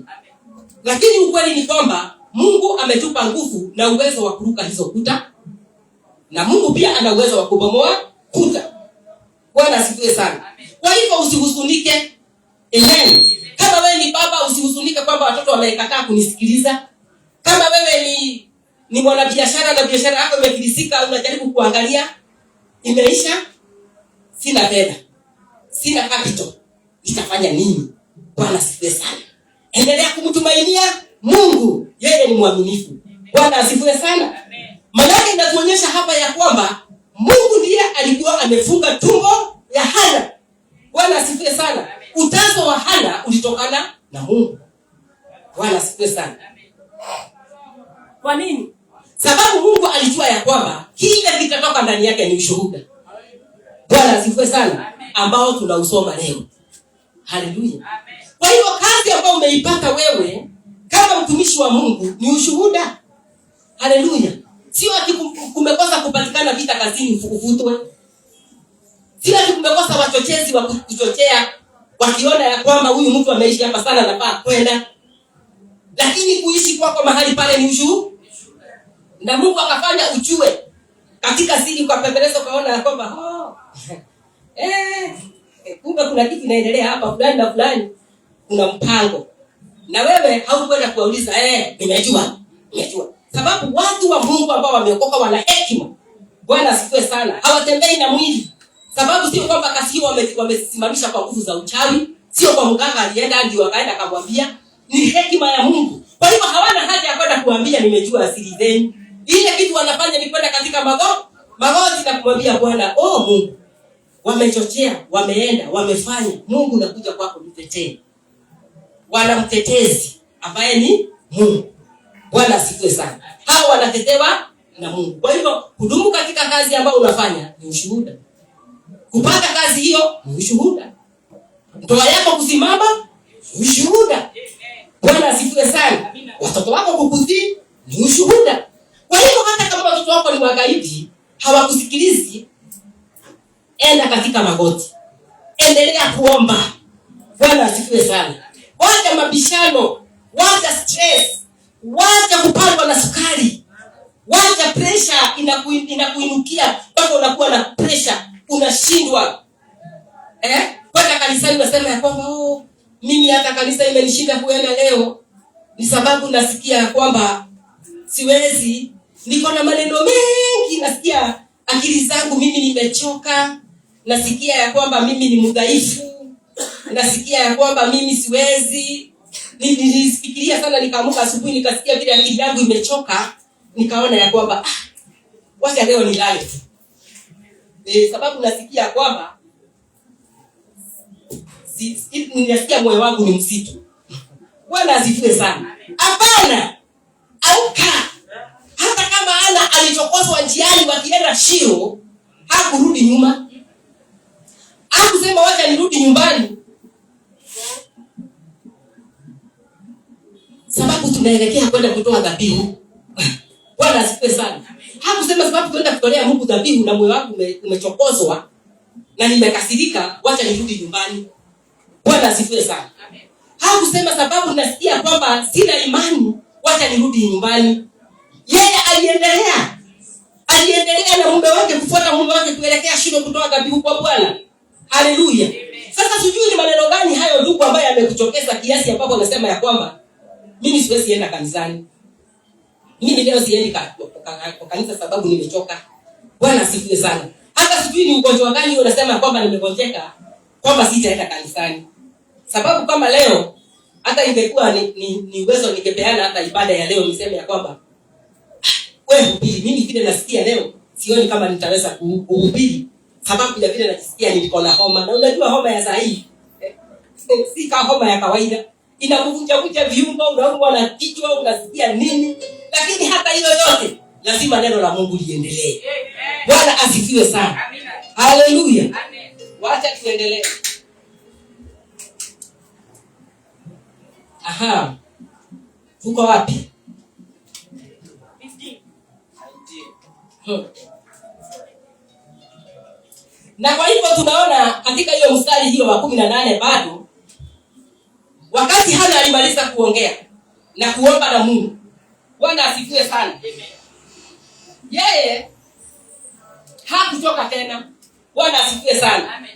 Lakini ukweli ni kwamba Mungu ametupa nguvu na uwezo wa kuruka hizo kuta. Na Mungu pia ana uwezo wa kubomoa kuta. Bwana asifiwe sana. Kwa hivyo usihuzunike. Amen. Kama wewe ni baba, usihuzunike kwamba watoto wamekataa kunisikiliza. Kama wewe ni mwanabiashara na biashara yako imefilisika, unajaribu kuangalia imeisha, sina fedha, sina capital, nitafanya nini? Bwana asifiwe sana. Endelea kumtumainia Mungu, yeye ni mwaminifu. Bwana asifiwe sana. Maana inatuonyesha hapa ya kwamba Mungu ndiye alikuwa amefunga tumbo ya Hana. Bwana asifiwe sana. Utazo wa Hana ulitokana na Mungu. Bwana asifiwe sana. Kwa nini? Sababu Mungu alijua ya kwamba kile kitatoka ndani yake ni ushuhuda. Bwana asifiwe sana. Ambao tunausoma leo. Haleluya. Kwa hiyo kazi ambayo umeipata wewe kama mtumishi wa Mungu ni ushuhuda. Haleluya. Sio ati kumekosa kupatikana vita kazini ufutwe. Sio ati kumekosa wachochezi wa kuchochea wakiona ya kwamba huyu mtu ameishi hapa sana anafaa kwenda. Lakini kuishi kwako mahali pale ni ushuhuda. Na Mungu akafanya ujue katika siri ukapembeleza ukaona kwamba kumbe kuna kitu inaendelea hapa fulani na fulani, kuna mpango. Na wewe haukwenda kuuliza nimejua. Sababu watu wa Mungu ambao wameokoka wana hekima. Bwana asifiwe sana. Hawatembei na mwili. Sababu sio kwamba kasi wamesimamisha kwa nguvu za uchawi, sio kwa mganga alienda ndio akaenda akamwambia, ni hekima ya Mungu. Kwa hivyo hawana haja ya kwenda kuambia nimejua asili zenu. Ile kitu wanafanya ni kwenda katika magoti na kumwambia Bwana, Mungu, wamechochea, wameenda, wamefanya. Mungu nakuja kwako nitetee. Wana mtetezi ambaye ni Mungu. Bwana asifiwe sana. Hao wanatetewa na Mungu. Kwa hivyo kudumu katika kazi ambayo unafanya ni ushuhuda. Kupata kazi hiyo ni ushuhuda. Ndoa yako kusimama ni ushuhuda. Bwana asifiwe sana. Watoto wako kukutii ni ushuhuda. Kwa hivyo hata kama watoto wako ni wagaidi, hawakusikilizi, enda katika magoti. Endelea kuomba. Bwana asifiwe sana. Wacha mabishano, wacha stress, wacha kupandwa na sukari. Wacha pressure inakuinukia mpaka unakuwa na pressure, unashindwa. Kwenda kanisani unasema ya kwamba mimi hata kanisa imenishinda kuenda leo ni sababu nasikia ya kwamba siwezi, niko na maneno mengi, nasikia akili zangu mimi nimechoka, nasikia ya kwamba mimi ni mdhaifu, nasikia ya kwamba mimi siwezi. Nilifikiria sana, nikaamka asubuhi nikasikia vile akili yangu imechoka, nikaona ya kwamba wacha leo nilale tu. Sababu nasikia kwamba ninasikia moyo wangu ni mzito. Bwana asifiwe sana. Hapana. Auka. Hata kama Ana alichokozwa njiani wakienda Shilo, hakurudi nyuma. Hakusema wacha nirudi nyumbani. Sababu tunaelekea kwenda kutoa dhabihu. Bwana asifiwe sana. Hakusema sababu tunaenda kutolea Mungu dhabihu na moyo wangu umechokozwa na nimekasirika, wacha nirudi nyumbani. Bwana asifiwe sana. Hakusema sababu nasikia kwamba sina imani, wacha nirudi nyumbani. Yeye aliendelea na mume wake, kufuata mume wake kuelekea Shilo kutoa dhabihu kwa Bwana. Haleluya. Sasa sijui ni maneno gani hayo ndugu ambaye amekuchokeza kiasi ambapo unasema ya kwamba mimi siwezi enda kanisani. Mimi leo siendi kwa kanisa sababu nimechoka. Bwana asifiwe sana. Hata sijui ni ugonjwa gani unasema kwamba nimegonjeka kwamba sitaenda kanisani. Sababu kama leo hata ingekuwa ni uwezo ningepeana hata ibada ya leo niseme ya kwamba wewe hubiri, mimi vile nasikia leo sioni kama nitaweza kuhubiri sababu ya vile najisikia niko na homa. Na unajua homa ya saa hii si kama homa ya kawaida, inakuvunja viungo, unaumwa na kichwa, unasikia nini. Lakini hata hiyo yote lazima neno la Mungu liendelee. Bwana asifiwe sana. Haleluya. Wacha tuendelee. Tuko wapi? 15. Na kwa hivyo tunaona katika hiyo mstari hiyo wa 18 bado wakati Hana alimaliza kuongea na kuomba na Mungu. Bwana asifiwe sana. Yeye hakutoka tena. Bwana asifiwe sana. Amen.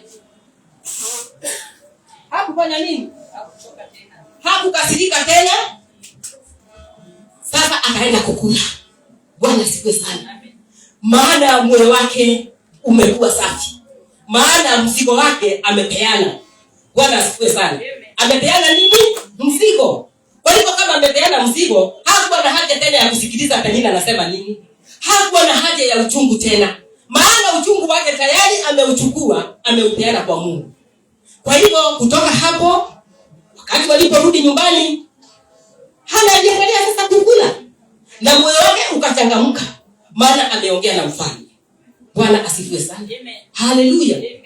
Hakufanya nini? Hakutoka tena. Hakukasirika tena. Sasa akaenda kukula. Bwana asifiwe sana. Amen. Maana moyo wake umekuwa safi. Maana mzigo wake amepeana. Bwana asifiwe sana. Amen. Amepeana nini? Mzigo. Kwa hivyo kama amepeana mzigo, hakuwa na haja tena ya kusikiliza Penina anasema nini. Hakuwa na haja ya uchungu tena. Maana uchungu wake tayari ameuchukua, ameupeana kwa Mungu. Kwa hivyo kutoka hapo wakati waliporudi nyumbani, Hana aliendelea sasa kukula na moyo wake ukachangamka, maana ameongea na mfalme. Bwana asifiwe sana. Amen. Haleluya. Amen.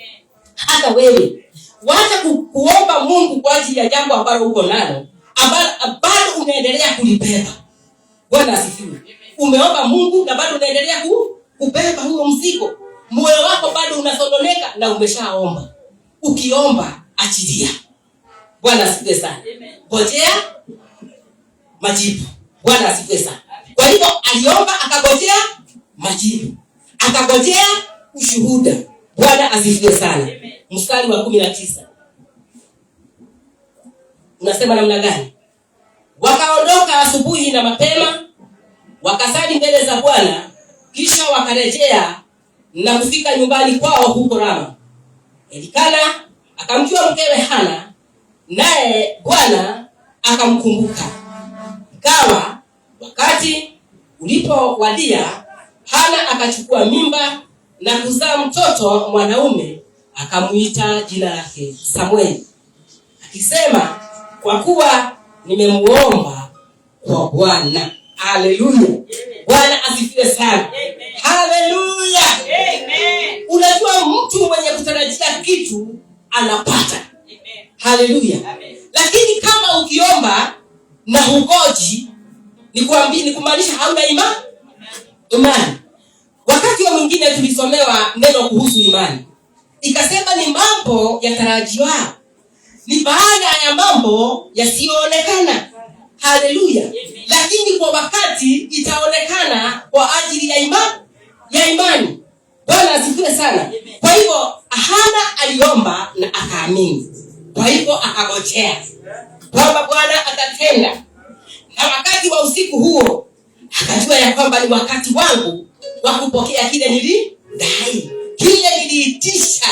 Hata wewe wacha kuomba Mungu kwa ajili ya jambo ambalo uko nalo, ambalo unaendelea kulibeba. Bwana asifiwe. Umeomba Mungu na bado unaendelea kubeba huo mzigo. Moyo wako bado unasononeka na umeshaomba. Ukiomba achilia. Bwana asifiwe sana. Ngojea majibu. Bwana asifiwe sana. Kwa hivyo aliomba akangojea majibu. akagojea ushuhuda. Bwana asifiwe sana. Mstari wa 19 unasema namna gani? Wakaondoka asubuhi na mapema, wakasali mbele za Bwana, kisha wakarejea na kufika nyumbani kwao huko Rama. Elikana akamjua mkewe Hana, naye Bwana akamkumbuka. Ikawa wakati ulipowadia, Hana akachukua mimba na kuzaa mtoto mwanaume, akamuita jina lake Samueli, akisema, kwa kuwa nimemuomba kwa Bwana. Haleluya. Bwana asifiwe sana. Haleluya. Amen. Unajua mtu mwenye kutarajia kitu anapata. Amen. Haleluya. Amen. Lakini kama ukiomba na hugoji, ni kumaanisha hauna imani. Wakati wa mwingine tulisomewa neno kuhusu imani. Ikasema ni mambo yatarajiwa, ni baada ya mambo yasiyoonekana. Haleluya. Lakini kwa wakati itaonekana kwa ajili ya imani. Bwana asifiwe sana. Kwa hivyo Hana aliomba na akaamini. Kwa hivyo akagojea kwamba Bwana atatenda. Na wakati wa usiku huo akajua ya kwamba ni wakati wangu wa kupokea kile nilidai, kile niliitisha.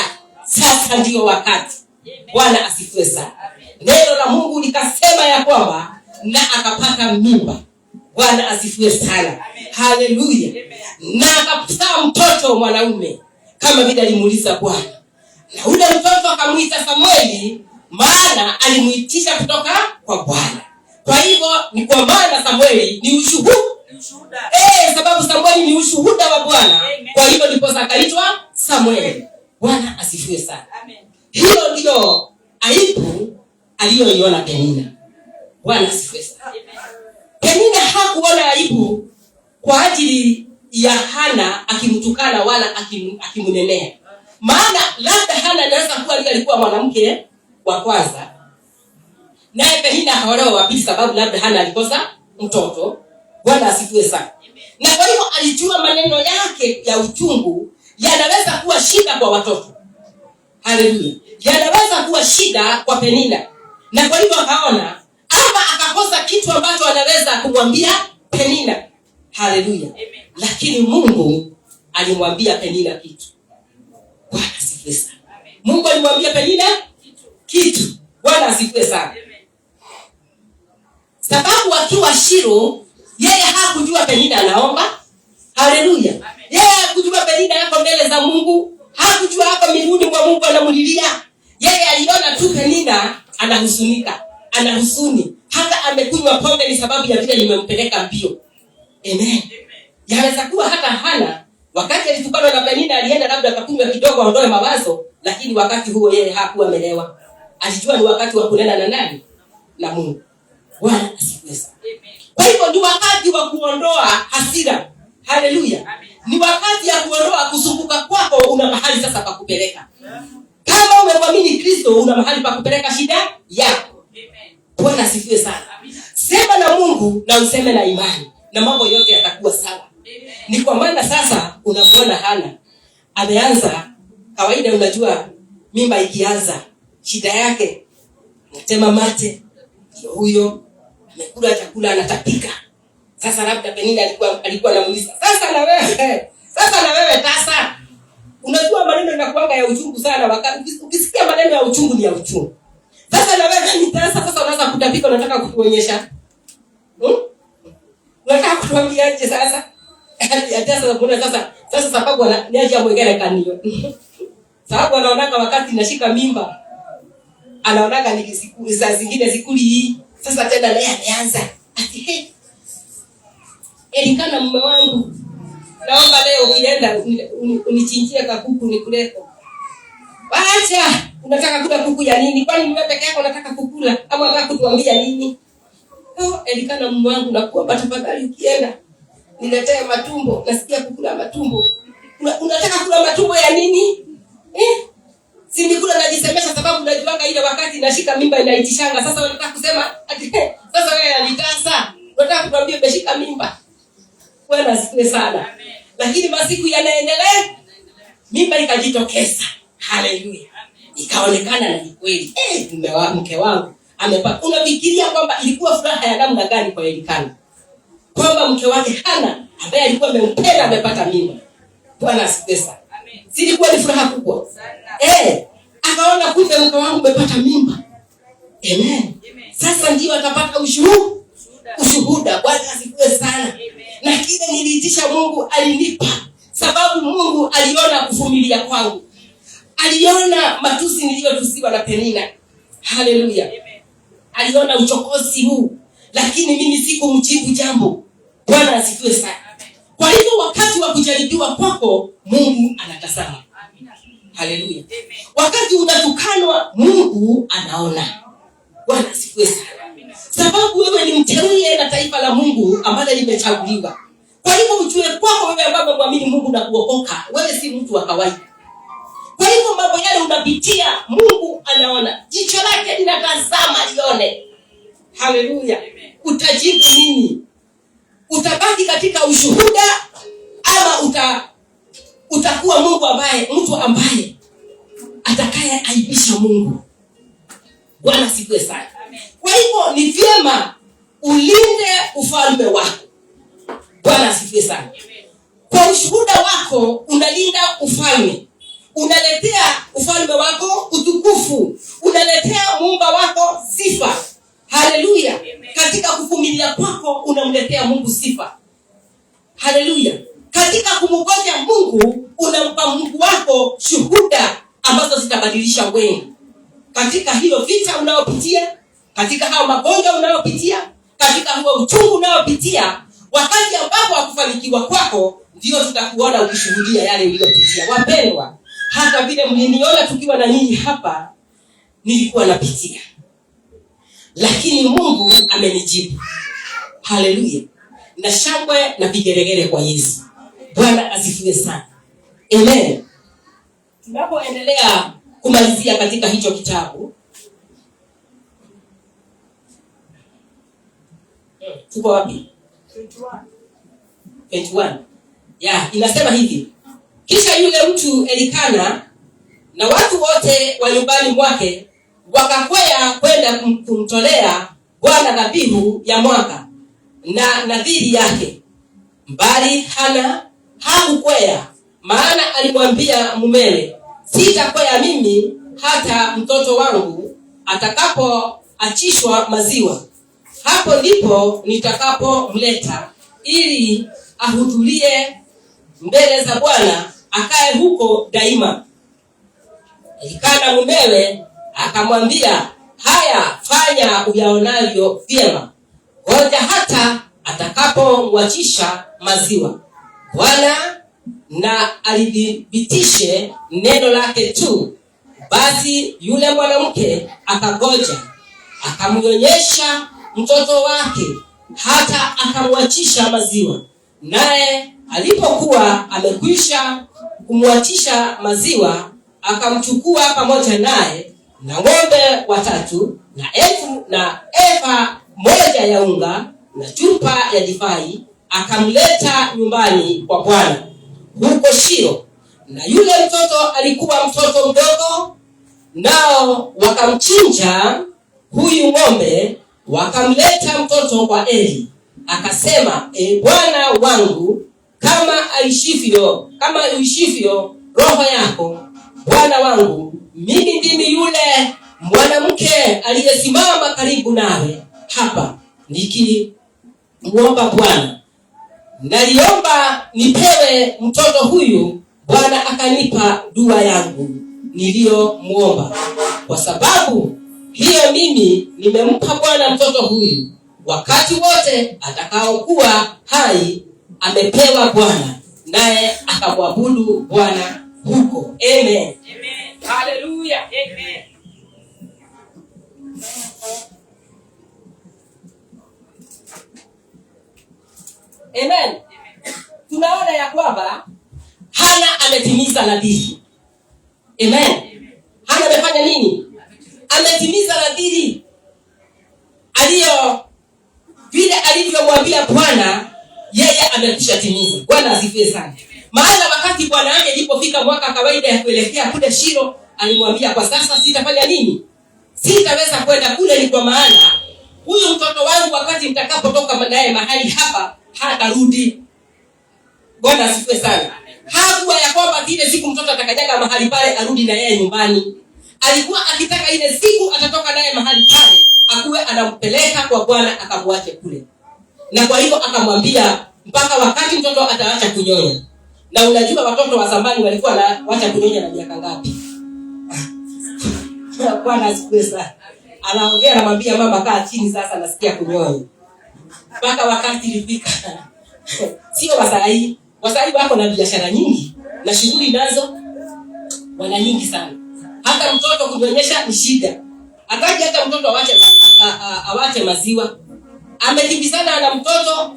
Sasa ndio wakati. Bwana asifiwe sana. Neno la Mungu likasema ya kwamba na akapata mimba. Bwana asifiwe sana. Haleluya. Na akapata mtoto mwanaume kama vile alimuuliza Bwana. Na ule mtoto akamuita Samueli, maana alimuitisha kutoka kwa Bwana. Kwa hivyo ni kwa maana Samueli ni ushuhuda. Sababu Samueli ni ushuhuda wa Bwana. Kwa hivyo ndipo akaitwa Samueli. Bwana asifiwe sana. Hiyo ndio aibu aliyoiona Penina. Bwana asifiwe sana. Penina hakuona aibu kwa ajili ya Hana akimtukana wala akimunenea. Maana labda Hana anaweza kuwa alikuwa mwanamke wa kwanza, naye Penina akaolewa wa pili, sababu labda Hana alikosa mtoto. Bwana asifiwe sana. Na kwa hiyo alijua maneno yake ya uchungu yanaweza kuwa shida kwa watoto. Haleluya. Yanaweza kuwa shida kwa Penina. Na kwa hivyo akaona ama akakosa kitu ambacho anaweza kumwambia Penina. Haleluya. Lakini Mungu alimwambia Penina kitu. Bwana asifiwe sana. Mungu alimwambia Penina kitu. Bwana asifiwe sana. Sababu akiwa Shilo, yeye hakujua Penina anaomba. Haleluya. Yeye hakujua Penina yako mbele za Mungu. Hakujua hapa mbinguni kwa Mungu anamulilia. Yeye aliona tu Penina anahuzunika, anahuzuni, hata amekunywa pombe ni sababu ya vile nimempeleka mbio. Amen. Yaweza kuwa hata Hana wakati alitukana na Penina alienda labda akakunywa kidogo aondoe mawazo, lakini wakati huo yeye hakuwa amelewa. Alijua ni wakati wa kunena na nani? Na Mungu. Bwana asifiwe sana. Kwa hivyo ni wakati wa kuondoa hasira. Haleluya. Ni wakati ya kuondoa kusumbuka kwako. Una mahali sasa pa kupeleka. Kama umemwamini Kristo, una mahali pa kupeleka shida yako. Bwana asifiwe sana. Sema na Mungu na useme na imani, na mambo yote yatakuwa sawa. Ni kwa maana sasa unamwona Hana ameanza kawaida. Unajua mimba ikianza shida yake natema mate, huyo amekula chakula anatapika. Sasa labda Penina alikuwa anamuuliza, sasa na wewe tasa. Unajua maneno yanakuanga ya uchungu sana, wakati ukisikia maneno ya uchungu ni ya uchungu. Sasa na wewe ni tasa, sasa unaanza kutapika, unataka kukuonyesha. Unataka kutuambiaje sasa? Sasa kuna sasa sababu niaje amwekele kanio. Sababu anaonaka wakati nashika mimba, anaonaka ni siku za zingine sikuli hii. Sasa tena naye ameanza. Ati Elikana mume wangu, naomba leo ukienda unichinjie kakuku nikulete. Acha, unataka kula kuku ya nini? Kwani ni wewe peke yako unataka kukula? Ama unataka kutuambia nini? Elikana mume wangu, nakuomba tafadhali ukienda niletee matumbo, nasikia kukula matumbo. Unataka kula matumbo ya nini? Si nikula najisemesha, sababu najuanga ile wakati nashika mimba inaitishanga. Sasa unataka kusema ati sasa wewe unanitasa. Unataka kutuambia umeshika mimba. Bwana asifiwe sana. Lakini masiku yanaendelea, mimba ikajitokeza. Haleluya. Ikaonekana na ni kweli. Mke wangu amepata. Unafikiria kwamba ilikuwa furaha ya namna gani kwa Elikana? Kwamba mke wake Hana ambaye alikuwa amempenda amepata mimba. Bwana asifiwe sana. Amen. Silikuwa ni furaha kubwa. Akaona kumbe mke wangu amepata mimba. Amen. Sasa ndio atapata ushuhuda. Bwana asifiwe sana. Amen. Na kile niliitisha Mungu alinipa. Sababu Mungu aliona kuvumilia kwangu. Aliona matusi niliyotusiwa na Penina. Haleluya. Amen. Aliona uchokozi huu, lakini mimi sikumjibu jambo. Bwana asifiwe sana. Kwa hivyo wakati wa kujaribiwa kwako, Mungu anatazama. Haleluya. Wakati unatukanwa, Mungu anaona. Bwana asifiwe sana. Sababu wewe ni mteule na taifa la Mungu ambalo limechaguliwa. Kwa hivyo ujue kwako wewe ambaye muamini Mungu na kuokoka, wewe si mtu wa kawaida. Kwa hivyo mambo yale unapitia, Mungu anaona. Jicho lake linatazama lione. Haleluya. Utajibu nini? Utabaki katika ushuhuda ama utakuwa mtu ambaye atakaye aibisha Mungu? Bwana asifiwe sana. Kwa hivyo ni vyema ulinde ufalme wako. Bwana asifiwe sana. Kwa ushuhuda wako unalinda ufalme. Unaletea ufalme wako utukufu. Unaletea Muumba wako sifa. Haleluya. Katika kuvumilia kwako unamletea Mungu sifa. Haleluya. Katika kumngoja Mungu unampa Mungu wako shuhuda ambazo zitabadilisha wengi. Katika hiyo vita unayopitia, katika hao magonjwa unayopitia, katika huo uchungu unayopitia, wakati ambapo hakufanikiwa kwako, ndio tutakuona ukishuhudia yale uliyopitia. Wapendwa, hata vile mliniona tukiwa na nyinyi hapa, nilikuwa napitia, lakini Mungu amenijibu. Haleluya. Na shangwe na vigeregere kwa Yesu. Bwana asifiwe sana. Amen. Tunapoendelea kumalizia katika hicho kitabu, tuko wapi? 21. Inasema hivi: kisha yule mtu Elikana na watu wote wa nyumbani mwake wakakwea kwenda kumtolea Bwana dhabihu ya mwaka na nadhiri yake. Bali Hana hakukwea, maana alimwambia mumewe, sitakwea mimi hata mtoto wangu atakapoachishwa maziwa. Hapo ndipo nitakapomleta ili ahudhurie mbele za Bwana, akae huko daima. Elikana mumewe akamwambia, haya, fanya uyaonavyo vyema. Ngoja hata atakapomwachisha maziwa. Bwana na alithibitishe neno lake tu. Basi yule mwanamke akagoja, akamnyonyesha mtoto wake hata akamwachisha maziwa. Naye alipokuwa amekwisha kumwachisha maziwa, akamchukua pamoja naye na ng'ombe 3 na efa moja ya unga na chupa ya divai, akamleta nyumbani kwa Bwana huko Shilo. Na yule mtoto alikuwa mtoto mdogo, nao wakamchinja huyu ng'ombe, wakamleta mtoto kwa Eli. Akasema, Bwana wangu, kama uishivyo roho yako, Bwana wangu, mimi ndimi yule mwanamke aliyesimama karibu nawe hapa nikimwomba Bwana. Naliomba nipewe mtoto huyu, Bwana akanipa dua yangu niliyomuomba. Kwa sababu hiyo mimi nimempa Bwana mtoto huyu. Wakati wote atakaokuwa hai amepewa Bwana, naye akamwabudu Bwana huko. Amen. Amen. Hallelujah. Amen. Amen. Tunaona ya kwamba Hana ametimiza nadhiri. Amen. Hana amefanya nini? Ametimiza nadhiri vile alivyomwambia Bwana, yeye amekwisha timiza. Bwana asifiwe sana. Maana wakati bwana yake alipofika mwaka kawaida ya kuelekea kule Shilo, alimwambia kwa sasa sitafanya nini? Sitaweza kwenda kule, ni kwa maana huyu mtoto wangu wakati mtakapotoka naye mahali hapa hatarudi. Bwana asifiwe sana. Hakuwa ya kwamba ile siku mtoto atakajaga mahali pale arudi na yeye nyumbani. Alikuwa akitaka ile siku atatoka naye mahali pale akuwe anampeleka kwa Bwana akamwache kule. Na kwa hivyo akamwambia mpaka wakati mtoto ataacha kunyonya. Na unajua watoto wa zamani walikuwa waacha kunyonya na miaka ngapi? Bwana asifiwe sana. Anaongea anamwambia mama kaa chini sasa nasikia kunyonya. Mpaka wakati ilifika. Sio wasai wako na biashara nyingi na shughuli nazo wana nyingi sana. Hata mtoto kunyonyesha ni shida. Hataki hata mtoto awache maziwa. Amekimbizana na mtoto,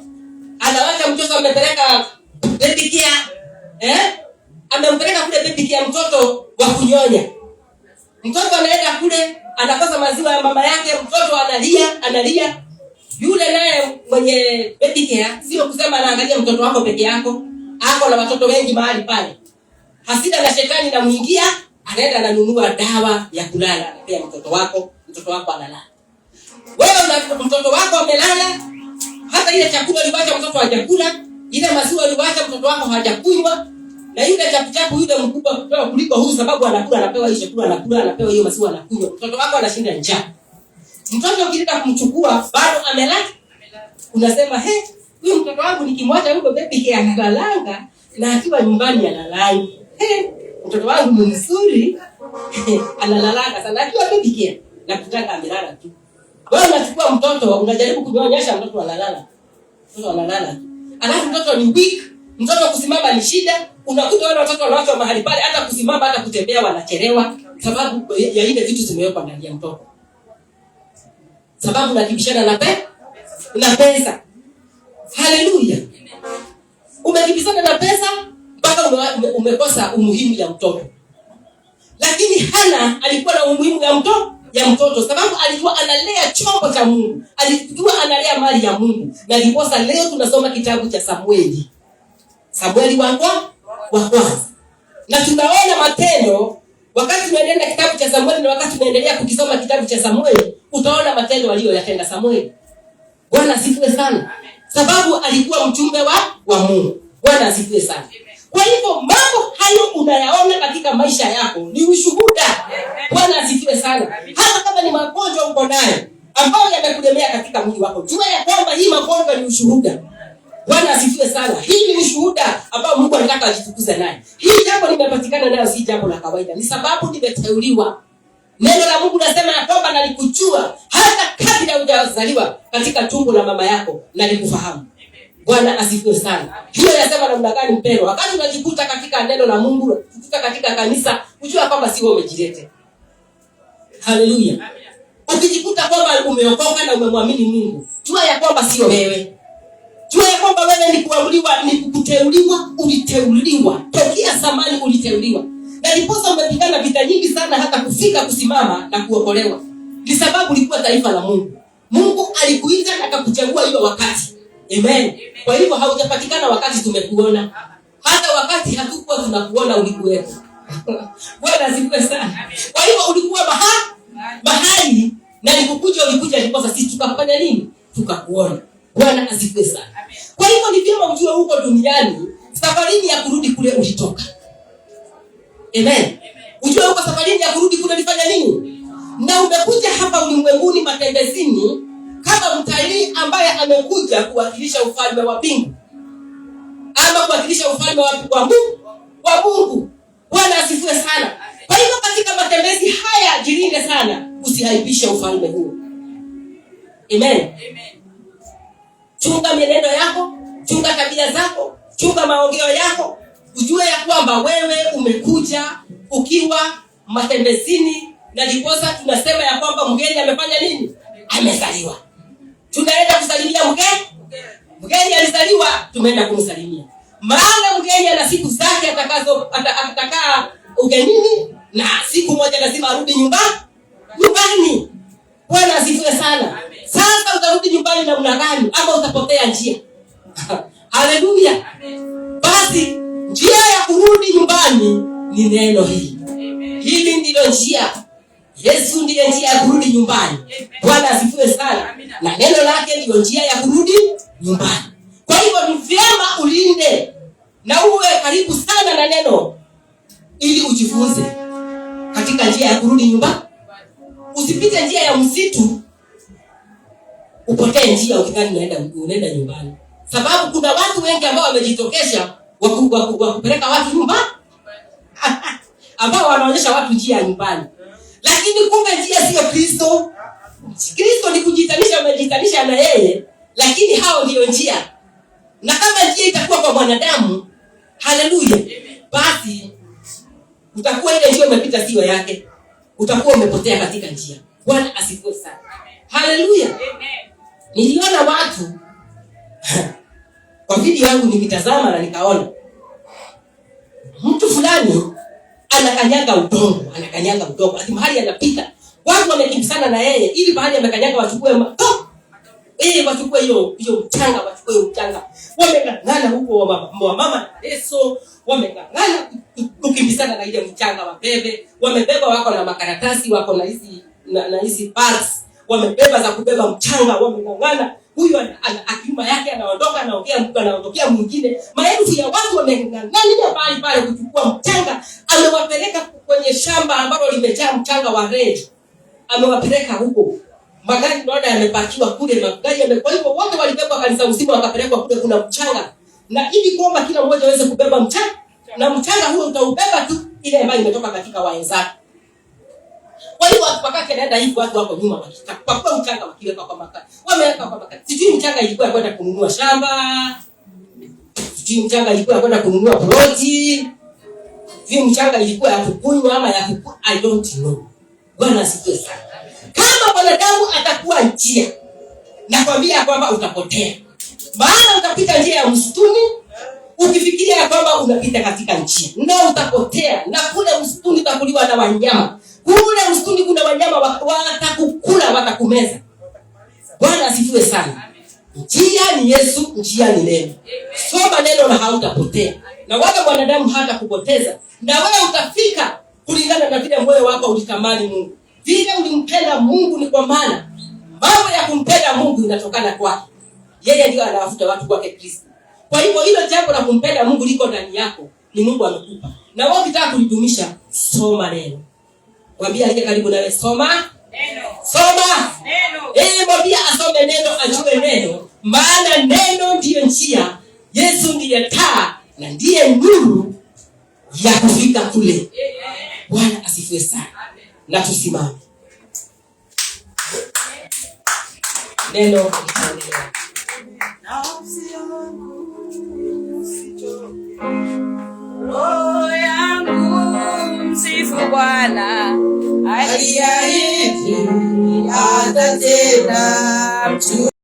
anawacha mtoto amepeleka baby care. Amempeleka kule baby care mtoto wa kunyonya. Mtoto anaenda kule, anakosa maziwa ya mama yake, mtoto analia. Yule naye mwenye baby care sio kusema anaangalia mtoto wako peke yako, ako na watoto wengi mahali pale. Hasira na shetani inamuingia, anaenda ananunua dawa ya kulala, anapea mtoto wako analala. Wewe una mtoto wako amelala, hata ile chakula uliwacha mtoto hajakula, ile maziwa uliwacha mtoto wako hajakunywa, na yule chapu yule mkubwa kuliko huyu sababu anakula, anapewa hiyo chakula anakula, anapewa hiyo maziwa anakunywa. Mtoto wako anashinda njaa. Mtoto ukitaka kumchukua bado amelala. Unasema, huyu mtoto wangu nikimwacha huko baby care analalanga na akiwa nyumbani analala. Mtoto wangu ni mzuri. Analalanga sana akiwa baby care na kutaka amelala tu. Wewe unachukua mtoto unajaribu kunyonyesha mtoto analala. Mtoto analala. Alafu mtoto ni weak, mtoto kusimama ni shida. Unakuta wale watoto wanaachwa mahali pale hata kusimama hata kutembea wanachelewa sababu ya ile vitu zimewekwa ndani ya mtoto. Sababu nakibishana na pesa. Haleluya. Umekibishana na pesa mpaka umekosa umuhimu ya mtoto. Lakini Hana alikuwa na umuhimu ya mtoto sababu alikuwa analea chombo cha Mungu. Alikuwa analea mali ya Mungu. Na ndiposa leo tunasoma kitabu cha Samueli. Samueli wa kwanza. Na tunaona matendo wakati tunaendelea kitabu cha Samueli na wakati tunaendelea kukisoma kitabu cha Samueli, utaona matendo aliyoyatenda Samueli. Bwana asifiwe sana. Sababu alikuwa mjumbe wa Mungu. Bwana asifiwe sana. Kwa hivyo mambo hayo unayaona katika maisha yako ni ushuhuda. Bwana asifiwe sana. Hata kama ni magonjwa uko nayo ambayo yamekulemea katika mwili wako, jua ya kwamba hii magonjwa ni ushuhuda. Bwana asifiwe sana. Hii ni ushuhuda ambao Mungu anataka ajitukuze naye. Hii jambo limepatikana nayo si jambo la kawaida. Ni sababu nimeteuliwa. Neno la Mungu nasema ya kwamba nalikujua hata kabla hujazaliwa katika tumbo la mama yako nalikufahamu. Bwana asifiwe sana. Hiyo inasema namna gani mpendwa? Wakati unajikuta katika neno la Mungu, unajikuta katika kanisa, ujua kwamba si wewe umejilete. Haleluya. Ukijikuta kwamba umeokoka na umemwamini Mungu, jua ya kwamba sio wewe. Jua ya kwamba wewe ni kuamuliwa, ni kuteuliwa, uliteuliwa. Tokea zamani uliteuliwa. Na ndiposa umepigana vita nyingi sana hata kufika kusimama na kuokolewa. Ni sababu ulikuwa taifa la Mungu. Mungu alikuita na akakuchagua hiyo wakati. Amen. Kwa hivyo haujapatikana wakati tumekuona. Hata wakati hatukuwa tunakuona ulikuwepo. Bwana asifiwe sana. Kwa hivyo ulikuwa mahali na ulikuja ndiposa sisi tukafanya nini? Tukakuona. Bwana asifiwe sana. Kwa hivyo ni vyema ujue huko duniani safarini ya kurudi kule ulitoka. Amen. Ujue huko safarini ya kurudi kule ulifanya nini? Na umekuja hapa ulimwenguni matembezini kama mtalii ambaye amekuja kuwakilisha ufalme wa mbingu. Ama kuwakilisha ufalme wa Mungu. Bwana asifiwe sana. Kwa hivyo katika matembezi haya jilinde sana usihaibishe ufalme huu. Amen. Chunga mienendo yako, chunga tabia zako, chunga maongeo yako. Ujue ya kwamba wewe umekuja ukiwa matembezini na ndiposa tunasema ya kwamba mgeni amefanya nini? Amezaliwa. Tunaenda kusalimia mgeni alizaliwa, tumeenda kumsalimia. Maana mgeni ana siku zake atakaa ugenini na siku moja lazima arudi nyumbani. Bwana asifiwe sana. Sasa utarudi nyumbani na unagani ama utapotea njia. Haleluya. Basi njia kurudi nyumbani ni neno hili. Hili ndilo njia. Yesu ndiye njia ya kurudi nyumbani. Bwana asifiwe sana. Na neno lake ndio njia ya kurudi nyumbani. Kwa hivyo ni vyema ulinde na uwe karibu sana na neno ili ujifunze katika njia ya kurudi nyumbani. Usipite njia ya msitu upotee njia ukidhani unaenda nyumbani. Sababu kuna watu wengi ambao wamejitokesha wakupeleka watu nyumbani. Ambao wanaonyesha watu njia ya nyumbani. Lakini kumbe njia sio Kristo. Kristo ni kujitanisha, umejitanisha na yeye, lakini hao ndio njia. Na kama njia itakuwa kwa mwanadamu, haleluya, basi utakuwa ile njia umepita sio yake. Utakuwa umepotea katika njia. Bwana asifiwe sana. Haleluya. Niliona watu kwa video yangu nikitazama na nikaona mtu fulani anakanyaga udongo. Hadi mahali anapita watu wamekimbizana na yeye ili mahali amekanyaga wachukue wachukue hiyo mchanga, wameng'ang'ana huko wa mama na Yesu, wameng'ang'ana kukimbizana na ile mchanga wabebe. Wamebeba, wako na makaratasi, wako na hizi bags, wamebeba za kubeba mchanga, wameng'ang'ana. Huyu akiuma yake anaondoka, anaondokea mwingine. Maelfu ya watu wameng'ang'ania pale kuchukua mchanga. Amewapeleka kwenye shamba ambalo limejaa mchanga wa red. Amewapeleka huko. Magari tunaona yamepakiwa kule, magari kwa hivyo wote walibebwa, kanisa mzima wakapelekwa kule, kuna mchanga. Na ili kuomba kila mmoja aweze kubeba mchanga, na mchanga huo utaubeba tu ile ambayo imetoka katika waenzake. Kwa hivyo wakati anaenda hivi watu wako nyuma wakitaka mchanga wakiweka kwa makati. Wameweka kwa makati. Sijui mchanga ilikuwa kwenda kununua shamba. Sijui mchanga ilikuwa kwenda kununua ploti. Sijui mchanga ilikuwa ya kukunywa ama ya I don't know. Bwana asifiwe sana. Kama mwanadamu atakuwa njia, nakwambia kwamba utapotea. Maana utapita njia ya msituni ukifikiria kwamba unapita katika njia. Na utapotea. Na kule msituni utakuliwa na wanyama. Kule msituni kuna wanyama watakukula, watakumeza. Bwana asifiwe sana. Njia ni Yesu, njia ni neno. Soma neno na hautapotea. Na wala mwanadamu hata kupoteza. Na wewe utafika kulingana na vile moyo wako ulitamani Mungu. Vile ulimpenda Mungu, ni kwa maana mambo ya kumpenda Mungu inatokana kwake. Yeye ndio anawafuta watu kwake Kristo. Kwa hivyo hilo jambo la kumpenda Mungu liko ndani yako, ni Mungu amekupa. Na wewe ukitaka kulidumisha, soma neno. Mwambie aliye karibu nawe, soma neno. Soma neno. Mwambie asome neno, ajue neno. Maana neno ndiyo njia. Yesu ndiye taa na ndiye nuru ya kufika kule. Bwana asifiwe sana. Na tusimame. Neno litaendelea. Roho yangu msifu Bwana, aliahidi atatenda.